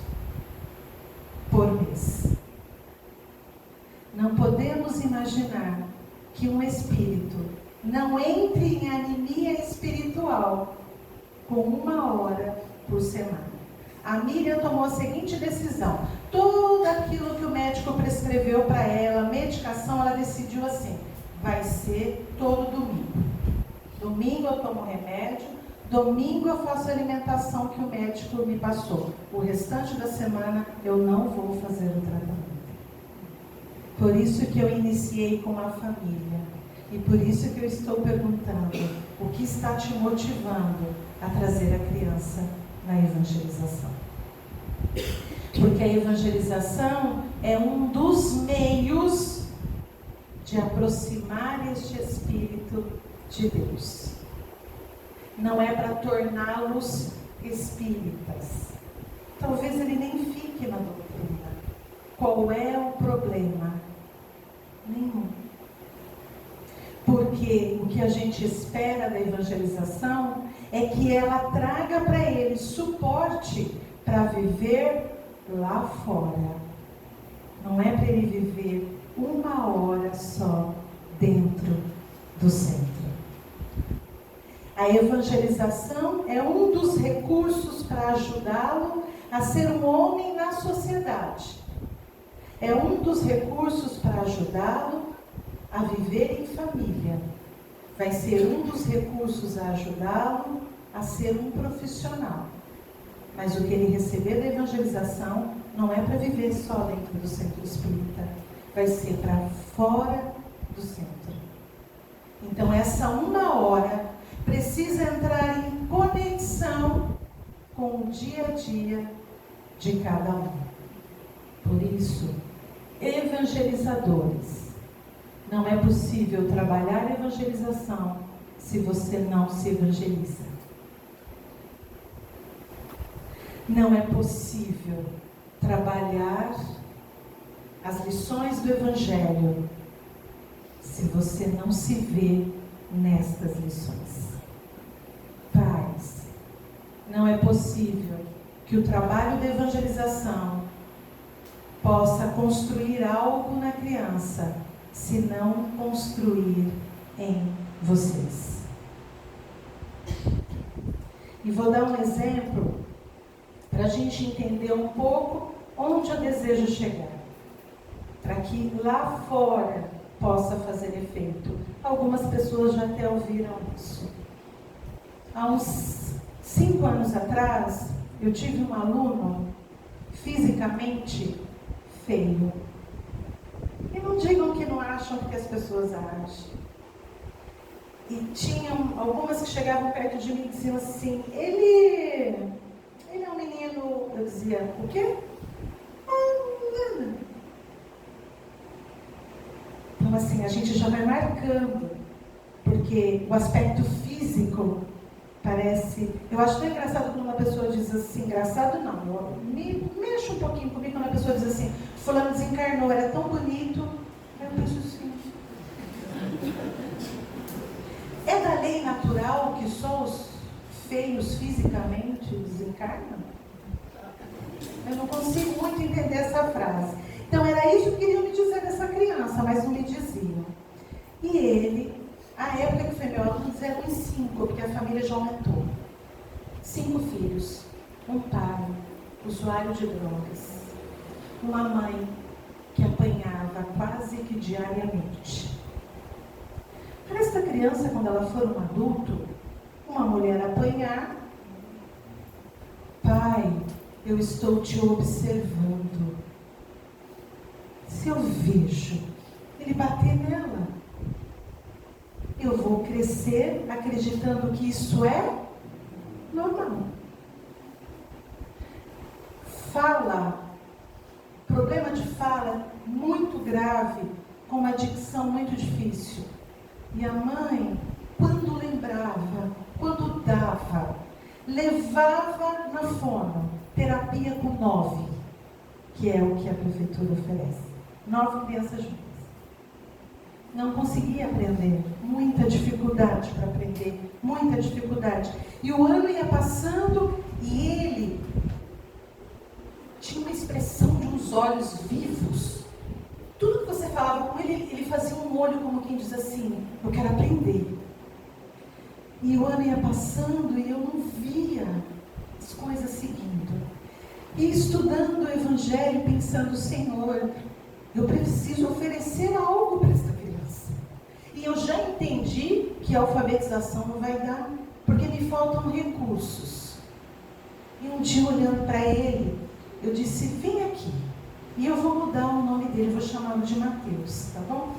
por mês. Não podemos imaginar que um espírito não entre em anemia espiritual com 1 hora por semana. A Miriam tomou a seguinte decisão: tudo aquilo que o médico prescreveu para ela, medicação, ela decidiu assim: vai ser todo domingo. Domingo eu tomo remédio, domingo eu faço a alimentação que o médico me passou. O restante da semana eu não vou fazer o tratamento. Por isso que eu iniciei com a família. E por isso que eu estou perguntando: o que está te motivando a trazer a criança na evangelização? Porque a evangelização é um dos meios de aproximar este espírito de Deus. Não é para torná-los espíritas. Talvez ele nem fique na doutrina. Qual é o problema? Nenhum. Porque o que a gente espera da evangelização é que ela traga para ele suporte para viver lá fora. Não é para ele viver 1 hora só dentro do centro. A evangelização é um dos recursos para ajudá-lo a ser um homem na sociedade. É um dos recursos para ajudá-lo a viver em família. Vai ser um dos recursos a ajudá-lo a ser um profissional. Mas o que ele receber da evangelização não é para viver só dentro do centro espírita. Vai ser para fora do centro. Então essa 1 hora precisa entrar em conexão com o dia a dia de cada um. Por isso, evangelizadores, não é possível trabalhar a evangelização se você não se evangeliza. Não é possível trabalhar as lições do Evangelho se você não se vê nestas lições. Pais, não é possível que o trabalho de evangelização possa construir algo na criança se não construir em vocês. E vou dar um exemplo para a gente entender um pouco onde eu desejo chegar, para que lá fora possa fazer efeito. Algumas pessoas já até ouviram isso. Há uns 5 anos atrás, eu tive um aluno fisicamente feio. E não digam que não acham, porque as pessoas acham. E tinham algumas que chegavam perto de mim e diziam assim, ele é um menino. Eu dizia, o quê? Nada. Então assim, a gente já vai marcando, porque o aspecto físico parece... Eu acho tão engraçado quando uma pessoa diz assim, engraçado não, me mexe um pouquinho comigo quando a pessoa diz assim, fulano desencarnou, era tão bonito. Eu penso assim, é da lei natural que só os feios fisicamente desencarnam? Eu não consigo muito entender essa frase. Então era isso que queriam me dizer dessa criança, mas não me diziam. E ele, a época que foi meu aluno, eram em 5, porque a família já aumentou. 5 filhos, um pai, usuário de drogas, uma mãe que apanhava quase que diariamente. Para essa criança, quando ela for um adulto, uma mulher apanhar, pai, eu estou te observando. Se eu vejo ele bater nela, eu vou crescer acreditando que isso é normal. Fala, problema de fala muito grave, com uma dicção muito difícil. E a mãe, quando lembrava, quando dava, levava na fono, terapia com 9, que é o que a prefeitura oferece. 9 crianças juntas. Não conseguia aprender, muita dificuldade para aprender, muita dificuldade. E o ano ia passando e ele tinha uma expressão de uns olhos vivos. Tudo que você falava com ele, ele fazia um olho como quem diz assim, eu quero aprender. E o ano ia passando e eu não via as coisas seguindo. E estudando o Evangelho, pensando, Senhor, eu preciso oferecer algo para esta criança. E eu já entendi que a alfabetização não vai dar, porque me faltam recursos. E um dia, olhando para ele, eu disse, vem aqui. E eu vou mudar o nome dele, vou chamá-lo de Mateus, tá bom?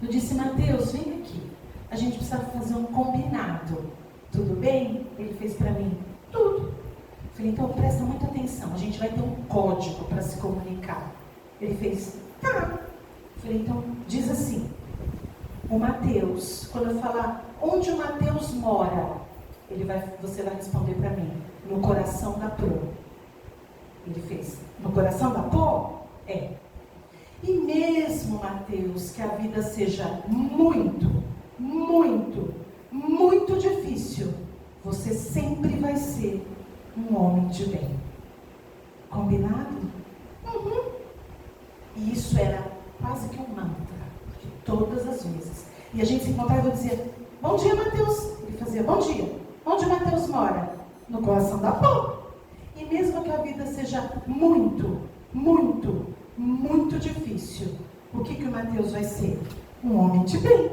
Eu disse, Mateus, vem aqui. A gente precisa fazer um combinado. Tudo bem? Ele fez para mim, tudo. Falei, então presta muita atenção, a gente vai ter um código para se comunicar. Ele fez, tá. Falei, então diz assim, o Mateus, quando eu falar onde o Mateus mora, você vai responder para mim, no coração da Pro. Ele fez, no coração da Pro? É. E mesmo, Mateus, que a vida seja muito, muito, muito difícil, você sempre vai ser um homem de bem. Combinado? Uhum. E isso era quase que um mantra, de todas as vezes. E a gente se encontrava e dizia, bom dia, Mateus. Ele fazia, bom dia. Onde Mateus mora? No coração da Pô. E mesmo que a vida seja muito, muito, muito difícil, o que o Mateus vai ser? Um homem de bem.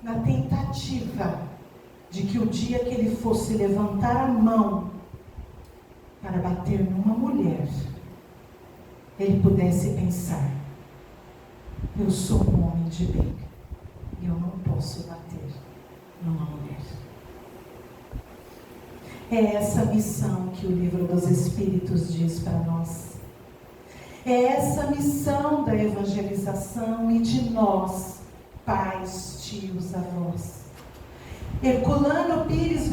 Na tentativa de que o dia que ele fosse levantar a mão para bater numa mulher, ele pudesse pensar: eu sou um homem de bem e eu não posso bater numa mulher. É essa missão que o livro dos Espíritos diz para nós. É essa missão da evangelização e de nós, pais, tios, avós. Herculano Pires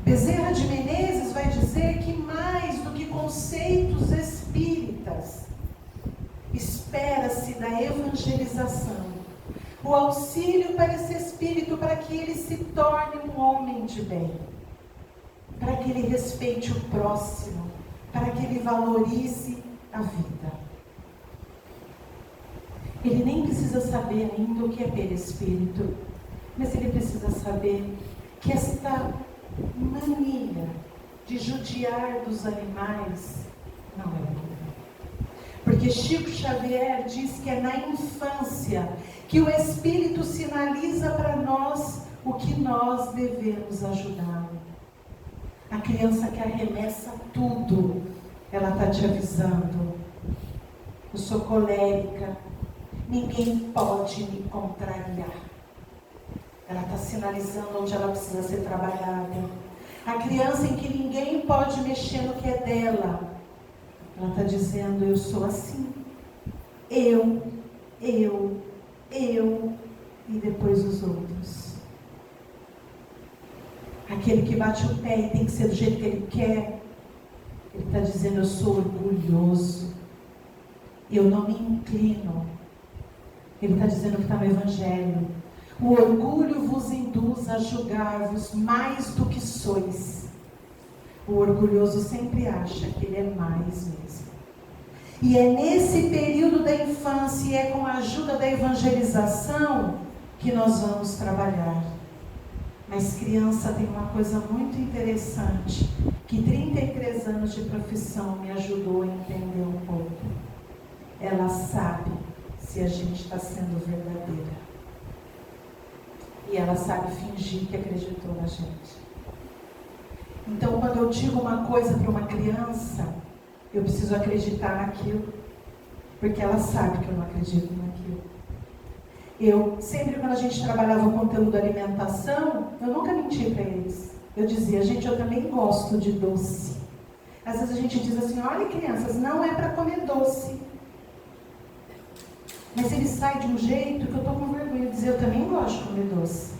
Bezerra de Menezes vai dizer que mais do que conceitos espíritas, espera-se da evangelização, o auxílio para esse espírito, para que ele se torne um homem de bem, para que ele respeite o próximo, para que ele valorize a vida. Ele nem precisa saber ainda o que é perispírito, mas ele precisa saber que esta mania de judiar dos animais não é boa. Porque Chico Xavier diz que é na infância que o Espírito sinaliza para nós o que nós devemos ajudá-lo. A criança que arremessa tudo, ela está te avisando: eu sou colérica, ninguém pode me contrariar. Ela está sinalizando onde ela precisa ser trabalhada. A criança em que ninguém pode mexer no que é dela, ela está dizendo: eu sou assim. Eu, e depois os outros. Aquele que bate o pé e tem que ser do jeito que ele quer, ele está dizendo: eu sou orgulhoso, eu não me inclino. Ele está dizendo que está no Evangelho: o orgulho vos induz a julgar-vos mais do que sois. O orgulhoso sempre acha que ele é mais mesmo. E é nesse período da infância e é com a ajuda da evangelização que nós vamos trabalhar. Mas criança tem uma coisa muito interessante, que 33 anos de profissão me ajudou a entender um pouco. Ela sabe se a gente está sendo verdadeira. E ela sabe fingir que acreditou na gente. Então, quando eu digo uma coisa para uma criança, eu preciso acreditar naquilo, porque ela sabe que eu não acredito naquilo. Eu, sempre quando a gente trabalhava o conteúdo da alimentação, eu nunca menti para eles. Eu dizia: gente, eu também gosto de doce. Às vezes a gente diz assim: olha, crianças, não é para comer doce. Mas ele sai de um jeito que eu estou com vergonha de dizer: eu também gosto de comer doce.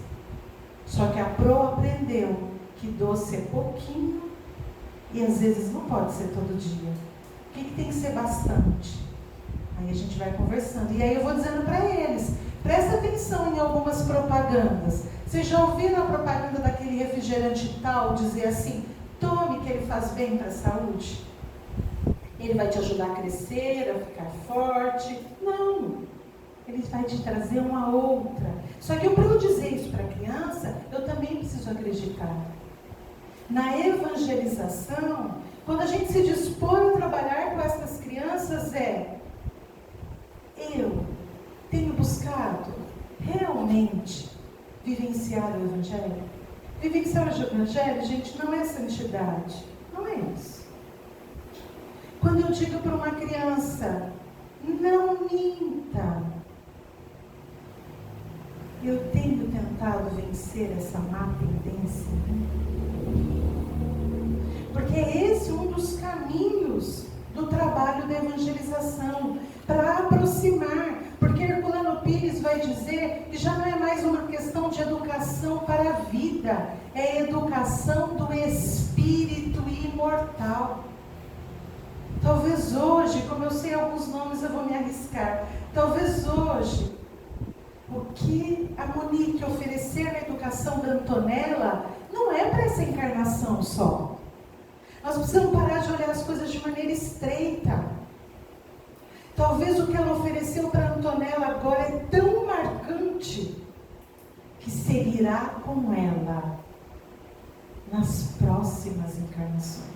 Só que a Pro aprendeu que doce é pouquinho e às vezes não pode ser todo dia. O que tem que ser bastante? Aí a gente vai conversando. E aí eu vou dizendo para eles: presta atenção em algumas propagandas. Vocês já ouviram a propaganda daquele refrigerante tal dizer assim: tome que ele faz bem para a saúde? Ele vai te ajudar a crescer, a ficar forte. Não. Ele vai te trazer uma outra. Só que para eu dizer isso para a criança, eu também preciso acreditar. Na evangelização, quando a gente se dispõe a trabalhar com essas crianças, eu tenho buscado realmente vivenciar o Evangelho. Vivenciar o Evangelho, gente, não é santidade. Não é isso. Quando eu digo para uma criança: não minta, eu tenho tentado vencer essa má tendência. Porque esse é um dos caminhos do trabalho da evangelização, para aproximar. Porque Herculano Pires vai dizer que já não é mais uma questão de educação para a vida, é educação do espírito imortal. Talvez hoje, como eu sei alguns nomes, eu vou me arriscar. Talvez hoje, o que a Monique oferecer na educação da Antonella não é para essa encarnação só. Nós precisamos parar de olhar as coisas de maneira estreita. Talvez o que ela ofereceu para a Antonella agora é tão marcante que seguirá com ela nas próximas encarnações.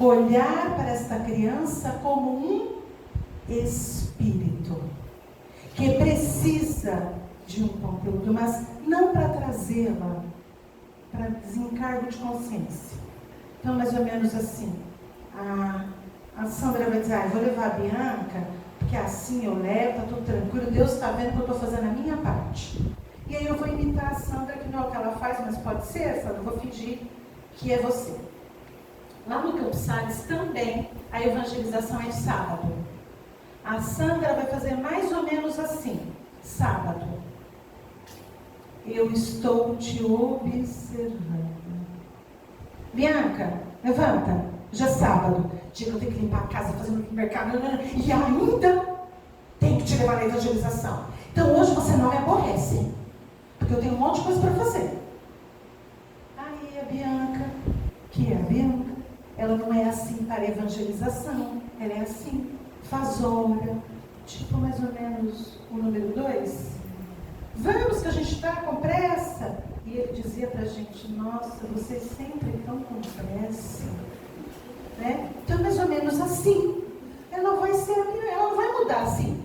Olhar para esta criança como um espírito precisa de um conteúdo, mas não para trazê-la para desencargo de consciência. Então, mais ou menos assim, a Sandra vai dizer, vou levar a Bianca, porque assim eu levo, está tudo tranquilo, Deus está vendo que eu estou fazendo a minha parte. E aí eu vou imitar a Sandra, que não é o que ela faz, mas pode ser, Sandra, eu vou fingir que é você. Lá no Campos Sales também, a evangelização é de sábado. A Sandra vai fazer mais ou menos assim, sábado. Eu estou te observando. Bianca, levanta. Já é sábado. Diga, eu tenho que limpar a casa, fazer o mercado. E ainda tenho que te levar na evangelização. Então hoje você não me aborrece. Porque eu tenho um monte de coisa para fazer. Aí a Bianca, que é a Bianca, ela não é assim para a evangelização. Ela é assim, faz hora. Tipo mais ou menos o número 2. Vamos que a gente está com pressa. E ele dizia para a gente, nossa, vocês sempre estão com pressa. Né? Então, mais ou menos assim. Ela não vai ser, ela não vai mudar assim.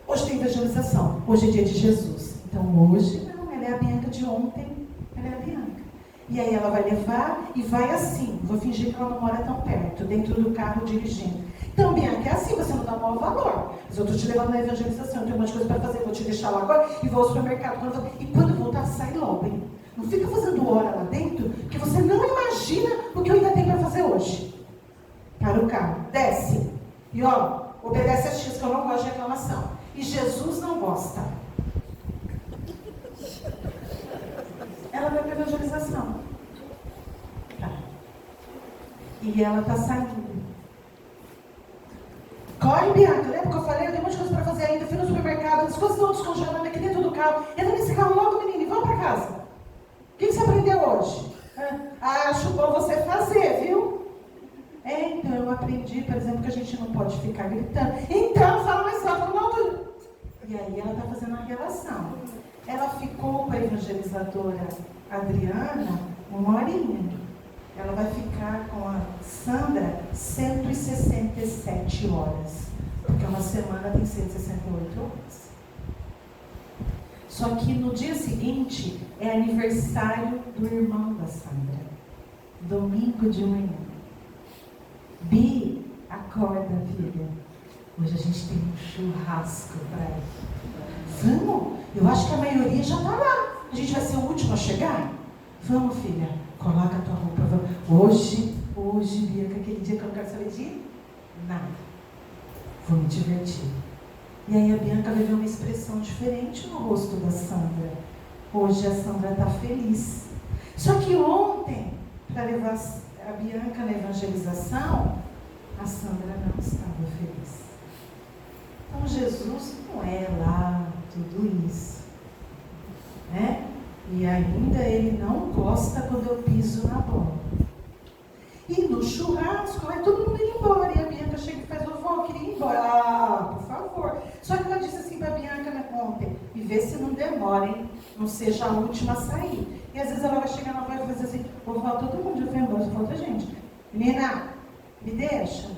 Hoje tem evangelização, hoje é dia de Jesus. Então hoje, não, ela é a Bianca de ontem, ela é a Bianca. E aí ela vai levar e vai assim. Vou fingir que ela não mora tão perto, dentro do carro dirigindo. Então, Bianca, é assim, você não dá maior valor. Mas eu estou te levando na evangelização, eu tenho um monte de coisa para fazer, vou te deixar lá agora e vou ao supermercado. E quando voltar, sai logo, hein? Não fica fazendo hora lá dentro, porque você não imagina o que eu ainda tenho para fazer hoje. Para o carro, desce. E ó, obedece a X, que eu não gosto de reclamação. E Jesus não gosta. Ela vai para a evangelização. Tá. E ela está saindo. Corre, Bianca, lembra que eu falei? Eu tenho um monte de coisa para fazer ainda. Fui no supermercado, as coisas estão descongelando aqui dentro do carro. Entra nesse carro logo, menina, e vamos para casa. O que você aprendeu hoje? Acho bom você fazer, viu? Então eu aprendi, por exemplo, que a gente não pode ficar gritando. Então, fala mais alto, não. E aí ela está fazendo uma relação. Ela ficou com a evangelizadora Adriana uma horinha. Ela vai ficar com a Sandra 167 horas. Porque uma semana tem 168 horas. Só que no dia seguinte é aniversário do irmão da Sandra. Domingo de manhã. Bi, acorda, filha. Hoje a gente tem um churrasco para ir. Vamos? Eu acho que a maioria já está lá. A gente vai ser o último a chegar? Vamos, filha. Coloca a tua roupa. Vamos. Hoje, Bianca, aquele dia que eu não quero saber de nada. Vou me divertir. E aí a Bianca vai ver uma expressão diferente no rosto da Sandra. Hoje a Sandra está feliz. Só que ontem, para levar a Bianca na evangelização, a Sandra não estava feliz. Então Jesus não é lá tudo isso. Né? E ainda ele não gosta quando eu piso na bola. E no churrasco vai todo mundo ir embora. E a Bianca chega e faz, vovó, eu queria ir embora. Por favor. Só que ela disse assim para a Bianca ontem, e vê se não demora, hein? Não seja a última a sair. E às vezes ela vai chegar na voz e fazer assim, vovó, todo mundo já foi embora, só falta gente. Menina, me deixa.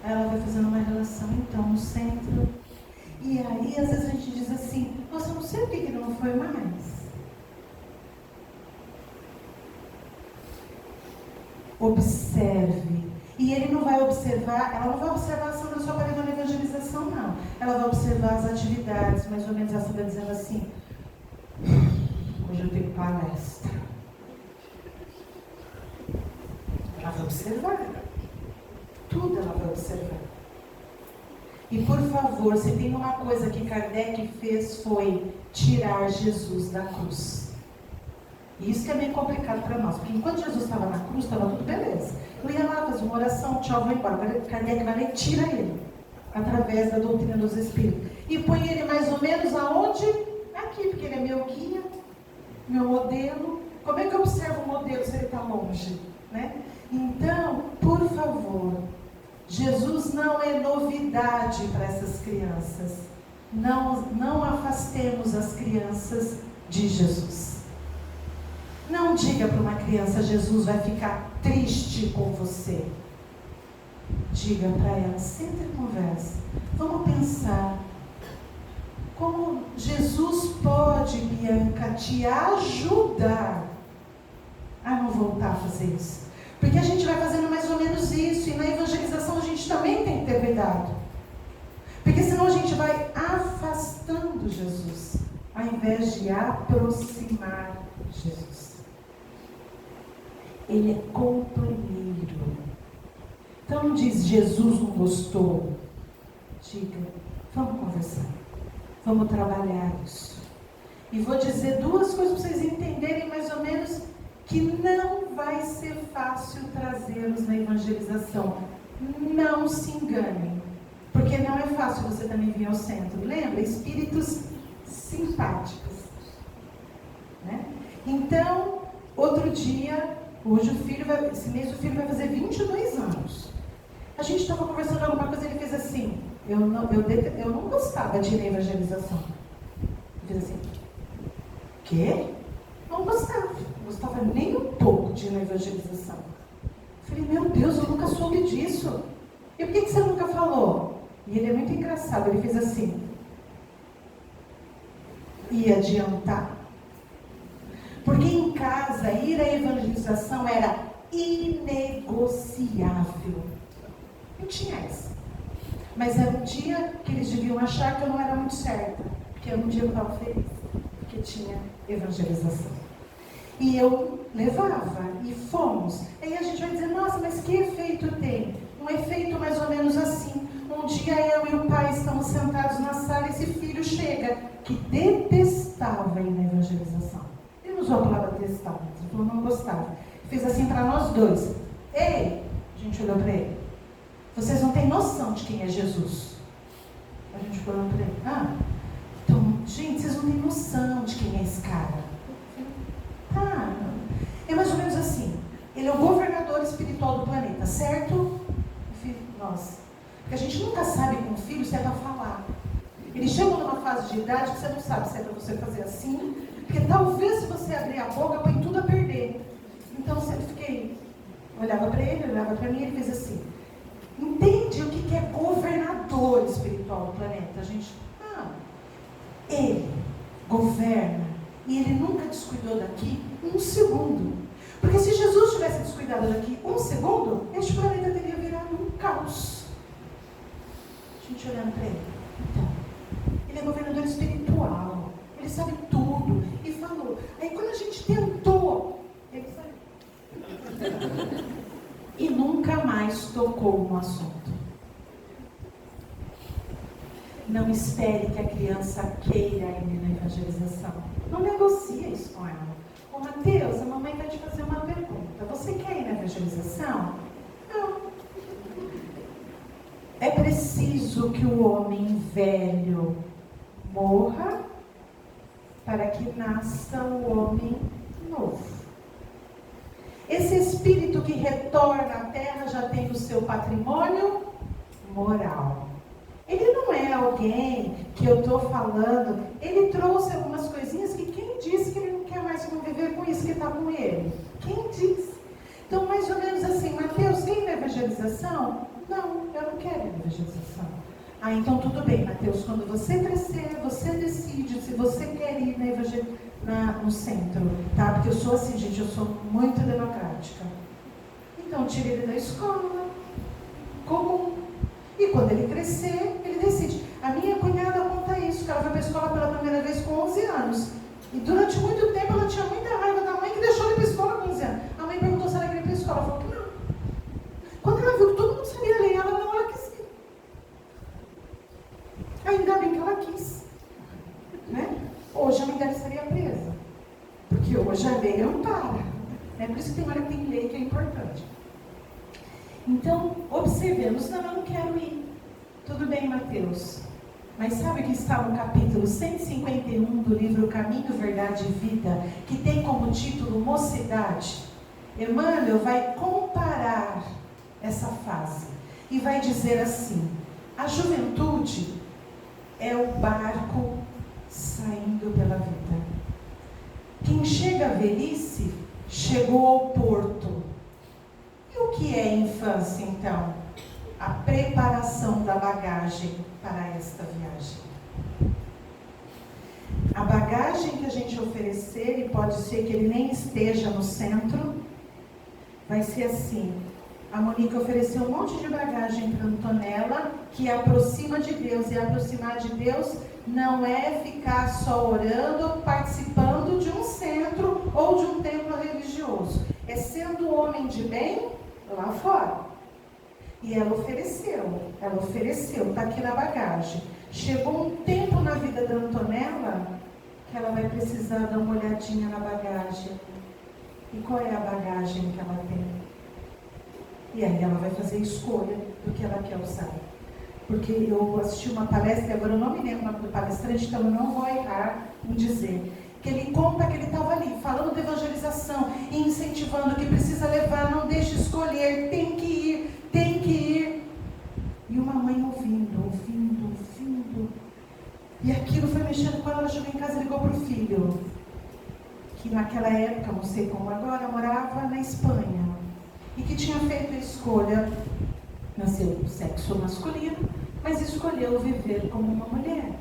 Ela vai fazendo uma relação então no centro. E aí às vezes a gente diz assim, nossa, eu não sei por que ele não foi mais. Observe. E ele não vai observar, ela não vai observar a Sandra só para ir na evangelização, não. Ela vai observar as atividades, mais ou menos a Sandra dizendo assim, hoje eu tenho palestra. Ela vai observar. Tudo ela vai observar. E por favor, se tem uma coisa que Kardec fez foi tirar Jesus da cruz. E isso que é meio complicado para nós, porque enquanto Jesus estava na cruz, estava tudo beleza. Eu ia lá, fazia uma oração, tchau, vou embora. Kardec vai lá e tira ele, através da doutrina dos Espíritos. E põe ele mais ou menos aonde? Aqui, porque ele é meu guia, meu modelo. Como é que eu observo o modelo se ele está longe? Né? Então, por favor, Jesus não é novidade para essas crianças. Não afastemos as crianças de Jesus. Não diga para uma criança, Jesus vai ficar triste com você. Diga para ela, senta e conversa. Vamos pensar. como Jesus pode, Bianca, te ajudar a não voltar a fazer isso? Porque a gente vai fazendo mais ou menos isso, e na evangelização a gente também tem que ter cuidado. Porque senão a gente vai afastando Jesus, ao invés de aproximar Jesus. Ele é companheiro. Então não diz Jesus não gostou. Diga, vamos conversar. Vamos trabalhar isso. E vou dizer duas coisas para vocês entenderem mais ou menos que não vai ser fácil trazê-los na evangelização. Não se enganem. Porque não é fácil você também vir ao centro. Lembra? Espíritos simpáticos. Né? Então, outro dia, hoje esse mês o filho vai fazer 22 anos. A gente estava conversando alguma coisa e ele fez assim, eu não gostava de ir na evangelização. Ele fez assim, quê? Não gostava nem um pouco de ir na evangelização. Eu falei, meu Deus, eu nunca soube disso. E por que você nunca falou? E ele é muito engraçado, ele fez assim, ia adiantar. Porque em casa, ir à evangelização era inegociável. Não tinha essa. Mas era um dia que eles deviam achar que eu não era muito certa. Porque era um dia que eu estava feliz. Porque tinha evangelização. E eu levava, e fomos. Aí a gente vai dizer, nossa, mas que efeito tem? Um efeito mais ou menos assim. Um dia eu e o pai estamos sentados na sala e esse filho chega, que detestava ir na evangelização. Ele não usou a palavra detestava, ele falou não gostava. Fez assim para nós dois. Ei, a gente olhou para ele. Vocês não têm noção de quem é Jesus. A gente ficou olhando para ele. Então, gente, vocês não têm noção de quem é esse cara. É mais ou menos assim. Ele é o governador espiritual do planeta, certo? Nossa. Porque a gente nunca sabe com o filho se é para falar. Eles chegam numa fase de idade que você não sabe se é para você fazer assim, porque talvez se você abrir a boca, põe tudo a perder. Então, eu fiquei, olhava para ele, olhava para mim, ele fez assim. Entende o que é governador espiritual do planeta? A gente, ele governa e ele nunca descuidou daqui um segundo. Porque se Jesus tivesse descuidado daqui um segundo, este planeta teria virado um caos. A gente olhando para ele. Então, ele é governador espiritual. Ele sabe tudo. E falou. Aí quando a gente tentou, ele saiu. E nunca mais tocou no assunto. Não espere que a criança queira ir na evangelização. Não negocie isso com ela. Ô Mateus, a mamãe vai te fazer uma pergunta. Você quer ir na evangelização? Não. É preciso que o homem velho morra para que nasça o homem novo. Esse espírito que retorna à terra já tem o seu patrimônio moral. Ele não é alguém que eu estou falando, ele trouxe algumas coisinhas que quem disse que ele não quer mais conviver com isso que está com ele? Quem disse? Então, mais ou menos assim, Mateus, quer ir na evangelização? Não, eu não quero ir na evangelização. Então tudo bem, Mateus, quando você crescer, você decide se você quer ir no centro, tá? Porque eu sou assim, gente, eu sou muito democrática. Então, tira ele da escola, comum. E quando ele crescer, ele decide. A minha cunhada conta isso, que ela foi para a escola pela primeira vez com 11 anos. E durante muito tempo ela tinha muita raiva da mãe que deixou ele para a escola com 11 anos. A mãe perguntou se ela queria ir para a escola, ela falou que não. Quando ela viu que todo mundo sabia ler, ela quis ir. Ainda bem que ela quis. Né? Hoje a mãe dela estaria presa. Porque hoje a lei não para. É por isso que tem hora que tem lei que é importante. Então, observemos, não, eu não quero ir. Tudo bem, Mateus. Mas sabe o que está no capítulo 151 do livro Caminho, Verdade e Vida, que tem como título Mocidade? Emmanuel vai comparar essa fase e vai dizer assim: a juventude é o barco saindo pela vida. Quem chega à velhice, chegou ao porto. E o que é infância, então? A preparação da bagagem para esta viagem. acontecer, e pode ser que ele nem esteja no centro, vai ser assim. A Monique ofereceu um monte de bagagem para Antonella, que aproxima de Deus. E aproximar de Deus não é ficar só orando, participando de um centro ou de um templo religioso. É sendo homem de bem lá fora. E ela ofereceu, está aqui na bagagem. Chegou um tempo na vida da Antonella que ela vai precisar dar uma olhadinha na bagagem. E qual é a bagagem que ela tem? E aí ela vai fazer escolha do que ela quer usar. Porque eu assisti uma palestra, agora eu não me lembro o nome do palestrante, então eu não vou errar em dizer. Que ele conta que ele estava ali, falando de evangelização e incentivando que precisa levar, não deixe escolher, tem que ir, tem que ir. E uma mãe ouvindo. E aquilo foi mexendo com ela, ela chegou em casa e ligou para o filho. Que naquela época, não sei como agora, morava na Espanha. E que tinha feito a escolha, nasceu do sexo masculino, mas escolheu viver como uma mulher.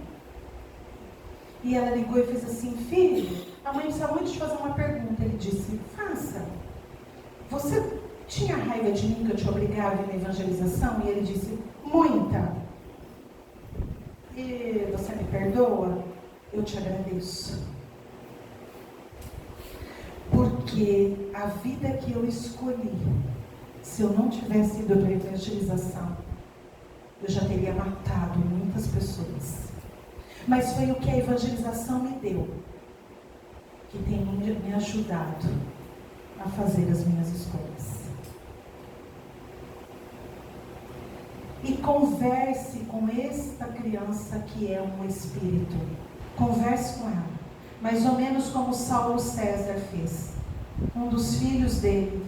E ela ligou e fez assim: filho, a mãe precisa muito de fazer uma pergunta. Ele disse: faça. Você tinha raiva de mim que eu te obrigava na evangelização? E ele disse: muita. E você me perdoa? Eu te agradeço. Porque a vida que eu escolhi, se eu não tivesse ido para a evangelização, eu já teria matado muitas pessoas. Mas foi o que a evangelização me deu, que tem me ajudado a fazer as minhas escolhas. E converse com esta criança que é um espírito. Converse com ela. Mais ou menos como Saulo César fez. Um dos filhos dele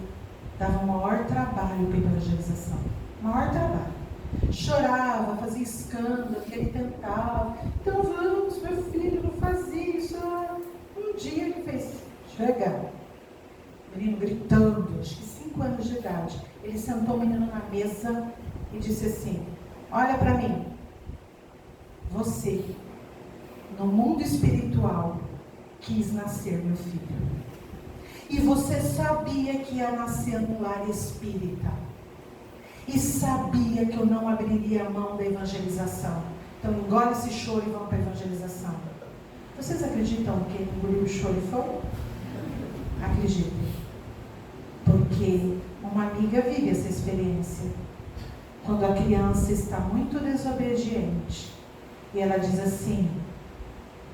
dava o maior trabalho para a evangelização. Maior trabalho. Chorava, fazia escândalo, que ele tentava. Então vamos, meu filho, não fazia isso. Um dia ele fez, chega. O menino gritando, acho que 5 anos de idade. Ele sentou o menino na mesa e disse assim: olha para mim. Você, no mundo espiritual, quis nascer, meu filho. E você sabia que ia nascer no lar espírita. E sabia que eu não abriria a mão da evangelização. Então engole esse choro e vamos para a evangelização. Vocês acreditam que ele engoliu o choro e foi? Acreditem. Porque uma amiga vive essa experiência. Quando a criança está muito desobediente. E ela diz assim: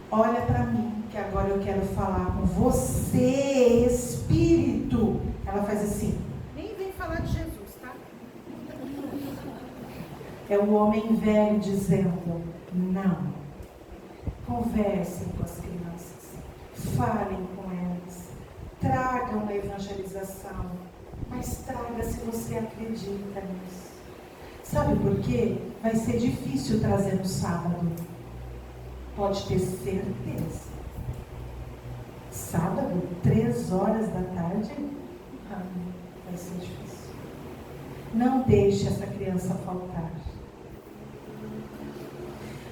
olha para mim, que agora eu quero falar com você, espírito. Ela faz assim. Nem vem falar de Jesus, tá? É o homem velho dizendo: não. Conversem com as crianças. Falem com elas. Tragam a evangelização. Mas traga se você acredita nisso. Sabe por quê? Vai ser difícil trazer no sábado. Pode ter certeza. Sábado, 3 horas da tarde, vai ser difícil. Não deixe essa criança faltar.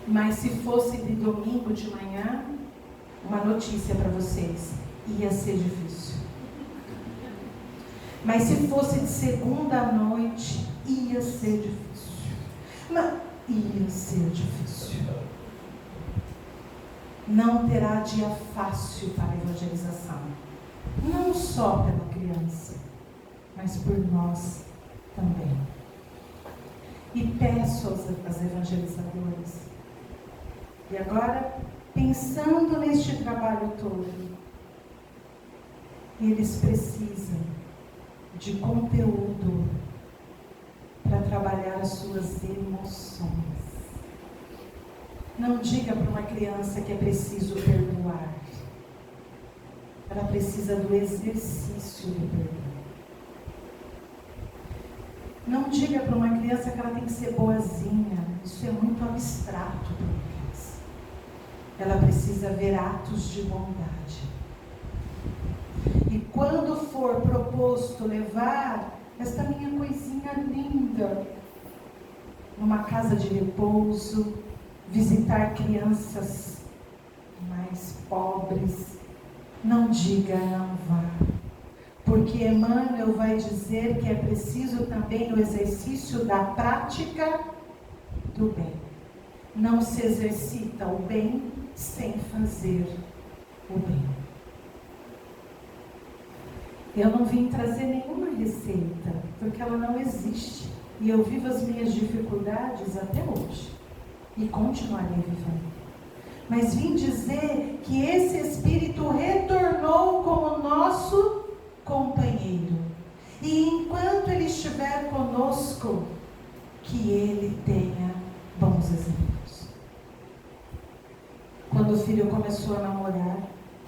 Mas se fosse de domingo de manhã, uma notícia para vocês, ia ser difícil. Mas se fosse de segunda à noite, ia ser difícil. Mas ia ser difícil. Não terá dia fácil para a evangelização. Não só pela criança, mas por nós também. E peço às evangelizadoras. E agora, pensando neste trabalho todo, eles precisam de conteúdo para trabalhar as suas emoções. Não diga para uma criança que é preciso perdoar. Ela precisa do exercício do perdão. Não diga para uma criança que ela tem que ser boazinha. Isso é muito abstrato para uma criança. Ela precisa ver atos de bondade. E quando for proposto levar esta minha coisinha linda numa casa de repouso, visitar crianças mais pobres, não diga não vá. Porque Emmanuel vai dizer que é preciso também o exercício da prática do bem. Não se exercita o bem sem fazer o bem. Eu não vim trazer nenhuma receita, porque ela não existe. E eu vivo as minhas dificuldades até hoje. E continuarei vivendo. Mas vim dizer que esse Espírito retornou como nosso companheiro. E enquanto Ele estiver conosco, que Ele tenha bons exemplos. Quando o filho começou a namorar,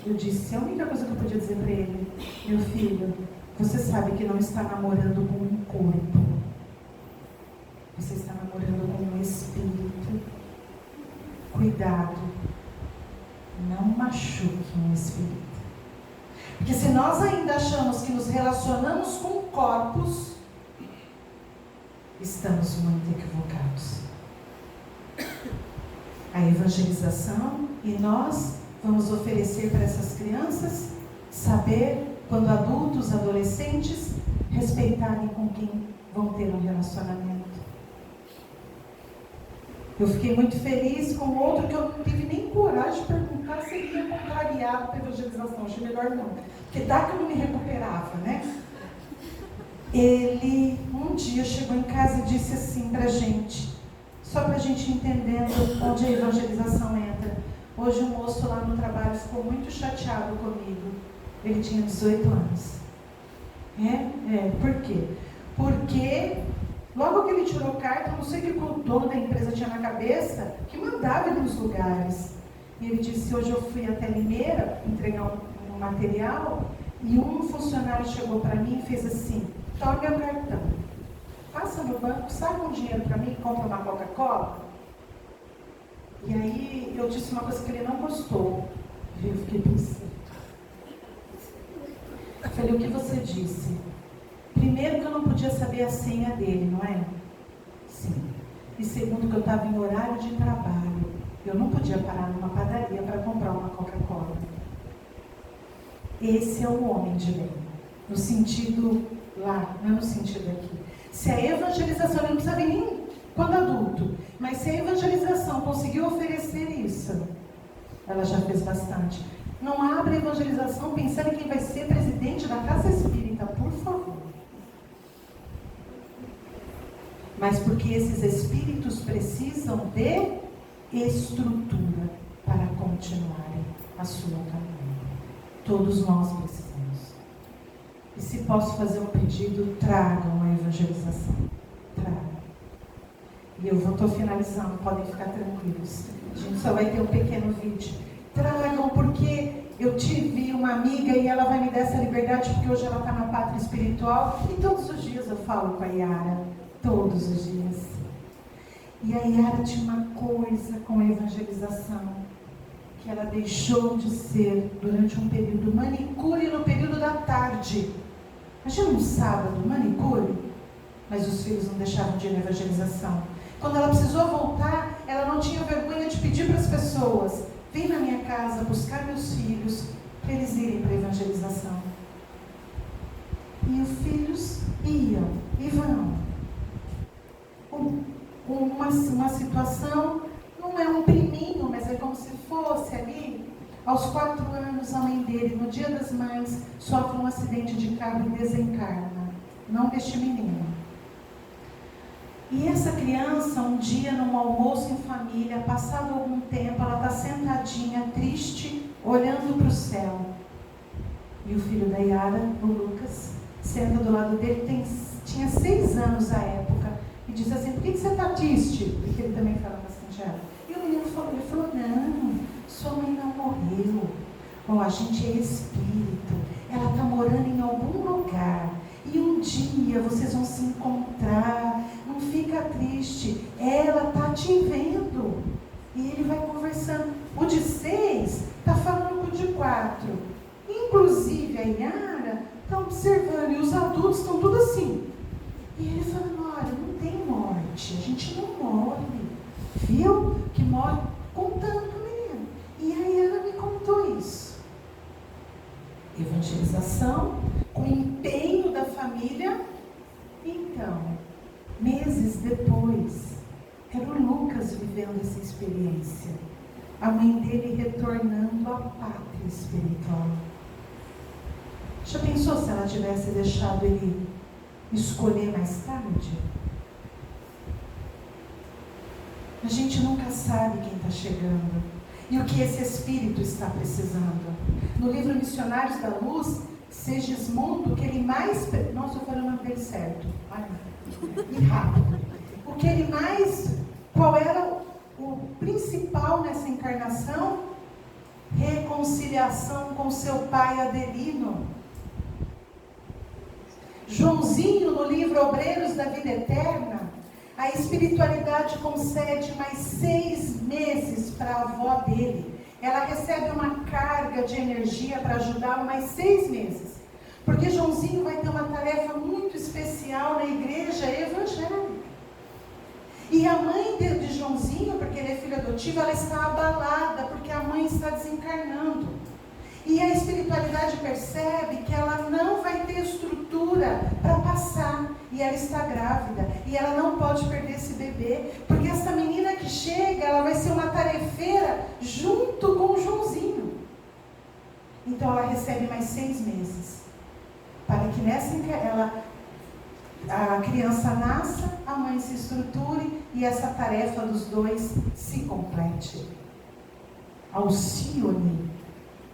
eu disse, a única coisa que eu podia dizer para ele, meu filho, você sabe que não está namorando com um corpo. Você está namorando com um espírito. Cuidado, não machuque um espírito. Porque se nós ainda achamos que nos relacionamos com corpos, estamos muito equivocados. A evangelização, e nós vamos oferecer para essas crianças saber, quando adultos, adolescentes, respeitarem com quem vão ter um relacionamento. Eu fiquei muito feliz com o outro que eu não tive nem coragem de perguntar se ele ia contrariado para a evangelização. Achei melhor não, porque dá que eu não me recuperava, né? Ele um dia chegou em casa e disse assim para a gente, só para a gente entendendo onde a evangelização entra. Hoje um moço lá no trabalho ficou muito chateado comigo. Ele tinha 18 anos. Por quê? Porque logo que ele tirou carta, não sei o que o dono da empresa tinha na cabeça, que mandava ele nos lugares. E ele disse, hoje eu fui até Limeira entregar um material, e um funcionário chegou para mim e fez assim, toma meu cartão, passa no banco, saca um dinheiro para mim e compra uma Coca-Cola. E aí eu disse uma coisa que ele não gostou. Eu fiquei pensando. Eu falei, o que você disse? Primeiro que eu não podia saber a senha dele, não é? Sim. E segundo que eu estava em horário de trabalho. Eu não podia parar numa padaria para comprar uma Coca-Cola. Esse é o homem de bem. No sentido lá, não é no sentido aqui. Se a evangelização, ele não precisa vir nem quando adulto, mas se a evangelização conseguiu oferecer isso, ela já fez bastante. Não abra a evangelização pensando em quem vai ser presidente da Casa Espírita, por favor. Mas porque esses espíritos precisam de estrutura para continuarem a sua caminhada. Todos nós precisamos. E se posso fazer um pedido, tragam a evangelização. Tragam. E eu estou finalizando, podem ficar tranquilos. A gente só vai ter um pequeno vídeo. Tragam, porque eu tive uma amiga e ela vai me dar essa liberdade, porque hoje ela está na pátria espiritual. E todos os dias eu falo com a Yara. Todos os dias. E a Yara tinha uma coisa com a evangelização, que ela deixou de ser durante um período manicure no período da tarde. Imagina um sábado, manicure, mas os filhos não deixavam de ir na evangelização. Quando ela precisou voltar, ela não tinha vergonha de pedir para as pessoas, vem na minha casa buscar meus filhos, para eles irem para a evangelização. E os filhos iam e vão. Uma situação, não é um priminho, mas é como se fosse ali, aos 4 anos, a mãe dele, no Dia das Mães, sofre um acidente de carro e desencarna. Não deste menino. E essa criança, um dia, num almoço em família, passado algum tempo, ela está sentadinha, triste, olhando para o céu. E o filho da Yara, o Lucas, senta do lado dele, tinha 6 anos à época, e diz assim, por que você está triste? Porque ele também fala bastante ela. E o menino falou, não, sua mãe não morreu. A gente é espírito, ela está morando em algum lugar. E um dia vocês vão se encontrar, não fica triste, ela está te vendo. E ele vai conversando. O de 6 está falando com o de 4. Inclusive a Yara está observando, e os adultos estão tudo assim. E ele falando, olha, não tem morte, a gente não morre. Viu? Que morre, contando para o menino. E aí ela me contou isso. evangelização, com o empenho da família. Então, meses depois, era o Lucas vivendo essa experiência. A mãe dele retornando à pátria espiritual. Já pensou se ela tivesse deixado ele escolher mais tarde? A gente nunca sabe quem está chegando e o que esse espírito está precisando. No livro Missionários da Luz, Segismundo, o que ele mais... Nossa, eu falei o nome dele certo. Ai, e rápido. O que ele mais... Qual era o principal nessa encarnação? Reconciliação com seu pai Adelino. Joãozinho, no livro Obreiros da Vida Eterna, a espiritualidade concede mais 6 meses para a avó dele. Ela recebe uma carga de energia para ajudá-lo mais 6 meses. Porque Joãozinho vai ter uma tarefa muito especial na igreja evangélica. E a mãe de Joãozinho, porque ele é filho adotivo, ela está abalada, porque a mãe está desencarnando. E a espiritualidade percebe que ela não vai ter estrutura para passar. E ela está grávida. E ela não pode perder esse bebê. Porque essa menina que chega, ela vai ser uma tarefeira junto com o Joãozinho. Então ela recebe mais 6 meses. Para que a criança nasça, a mãe se estruture e essa tarefa dos dois se complete. Alcione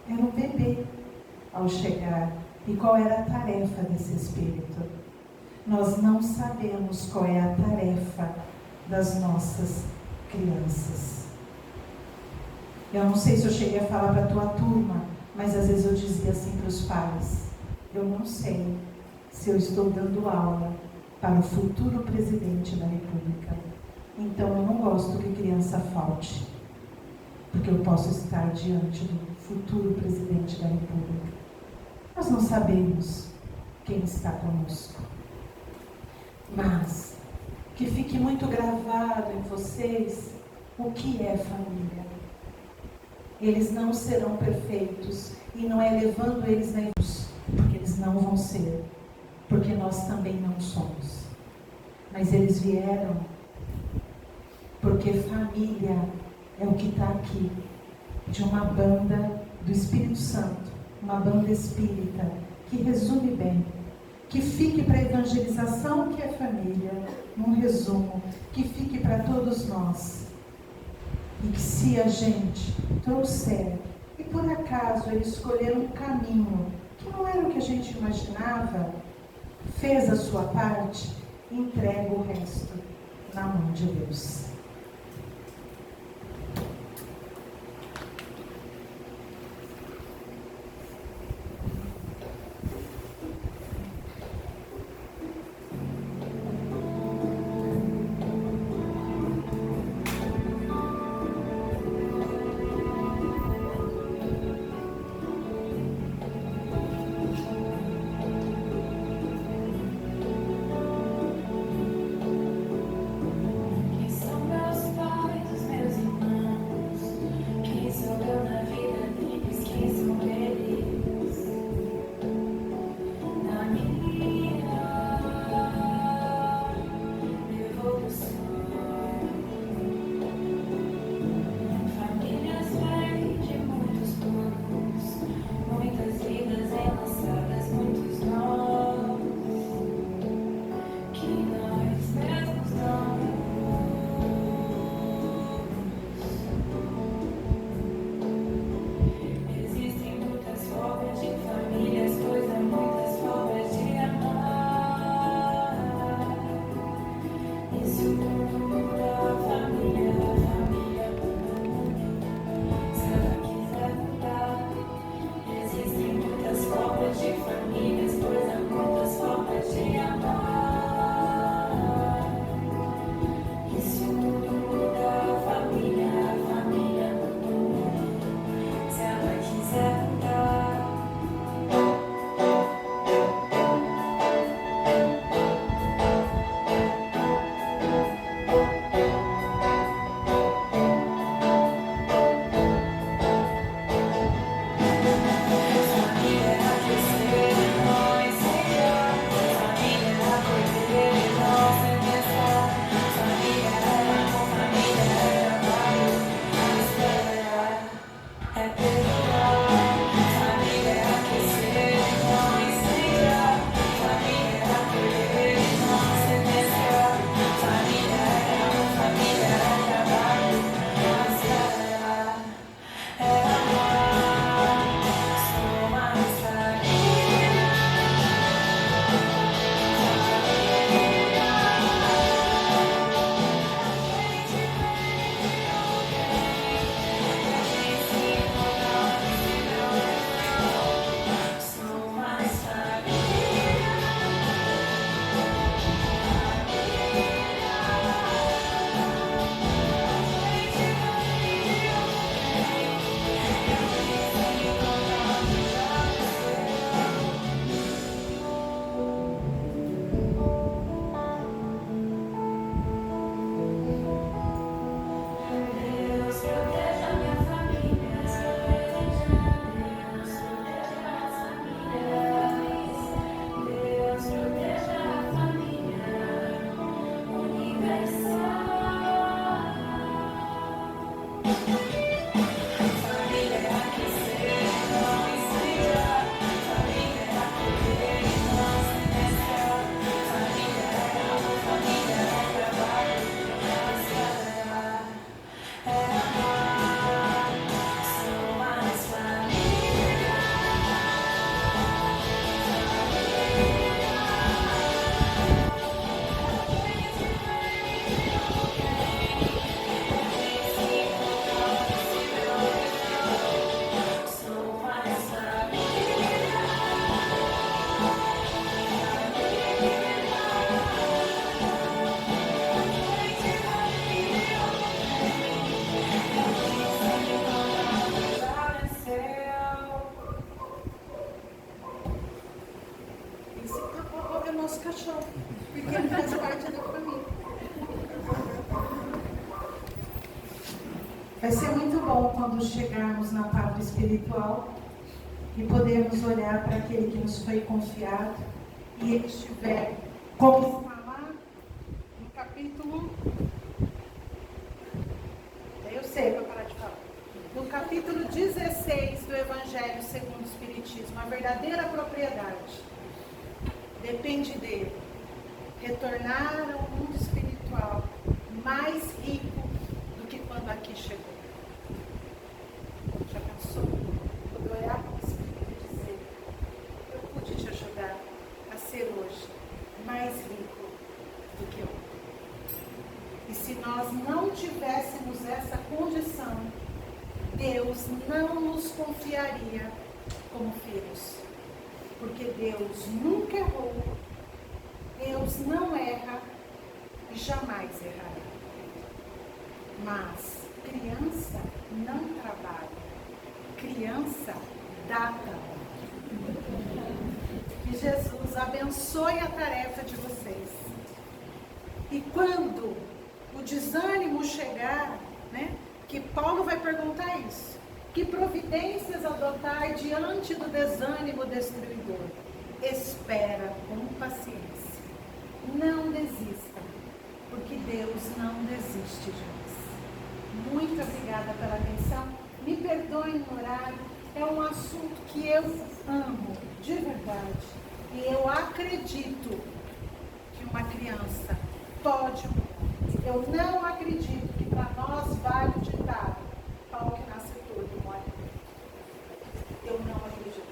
era um bebê ao chegar. E qual era a tarefa desse espírito? Nós não sabemos qual é a tarefa das nossas crianças. Eu não sei se eu cheguei a falar para a tua turma, mas às vezes eu dizia assim para os pais: eu não sei se eu estou dando aula para o futuro presidente da República. Então eu não gosto que criança falte, porque eu posso estar diante do futuro presidente da República. Nós não sabemos quem está conosco. Mas que fique muito gravado em vocês o que é família. Eles não serão perfeitos e não é levando eles na luz, porque eles não vão ser, porque nós também não somos. Mas eles vieram porque família é o que está aqui, de uma banda do Espírito Santo, uma banda espírita, que resume bem. Que fique para a evangelização, que é família, um resumo, que fique para todos nós. E que se a gente trouxer, e por acaso ele escolher um caminho que não era o que a gente imaginava, fez a sua parte, entrega o resto na mão de Deus. Que são quando chegarmos na pátria espiritual e podermos olhar para aquele que nos foi confiado e ele estiver, como falar no capítulo, eu sei, vou parar de falar, no capítulo 16 do Evangelho segundo o Espiritismo, a verdadeira propriedade depende dele retornar ao mundo espiritual mais rico do que quando aqui chegou. Já pensou? Quando olhar para o Espírito e dizer, eu pude te ajudar a ser hoje mais rico do que ontem. E se nós não tivéssemos essa condição, Deus não nos confiaria como filhos. Porque Deus nunca errou, Deus não erra e jamais errará. Mas criança não trabalha, criança dá trabalho. Que Jesus abençoe a tarefa de vocês. E quando o desânimo chegar, né, que Paulo vai perguntar isso, que providências adotar diante do desânimo destruidor? Espera com paciência. Não desista, porque Deus não desiste de nós. Muito obrigada pela atenção. Me perdoem no horário. É um assunto que eu amo, de verdade. E eu acredito que uma criança pode mudar. Eu não acredito que para nós vale o ditado: pau que nasce torto, morre torto. Eu não acredito.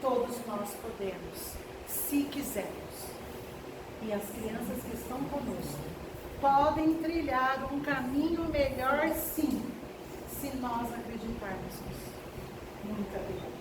Todos nós podemos, se quisermos. E as crianças que estão conosco podem trilhar um caminho melhor, sim, se nós acreditarmos nisso. Muito obrigada.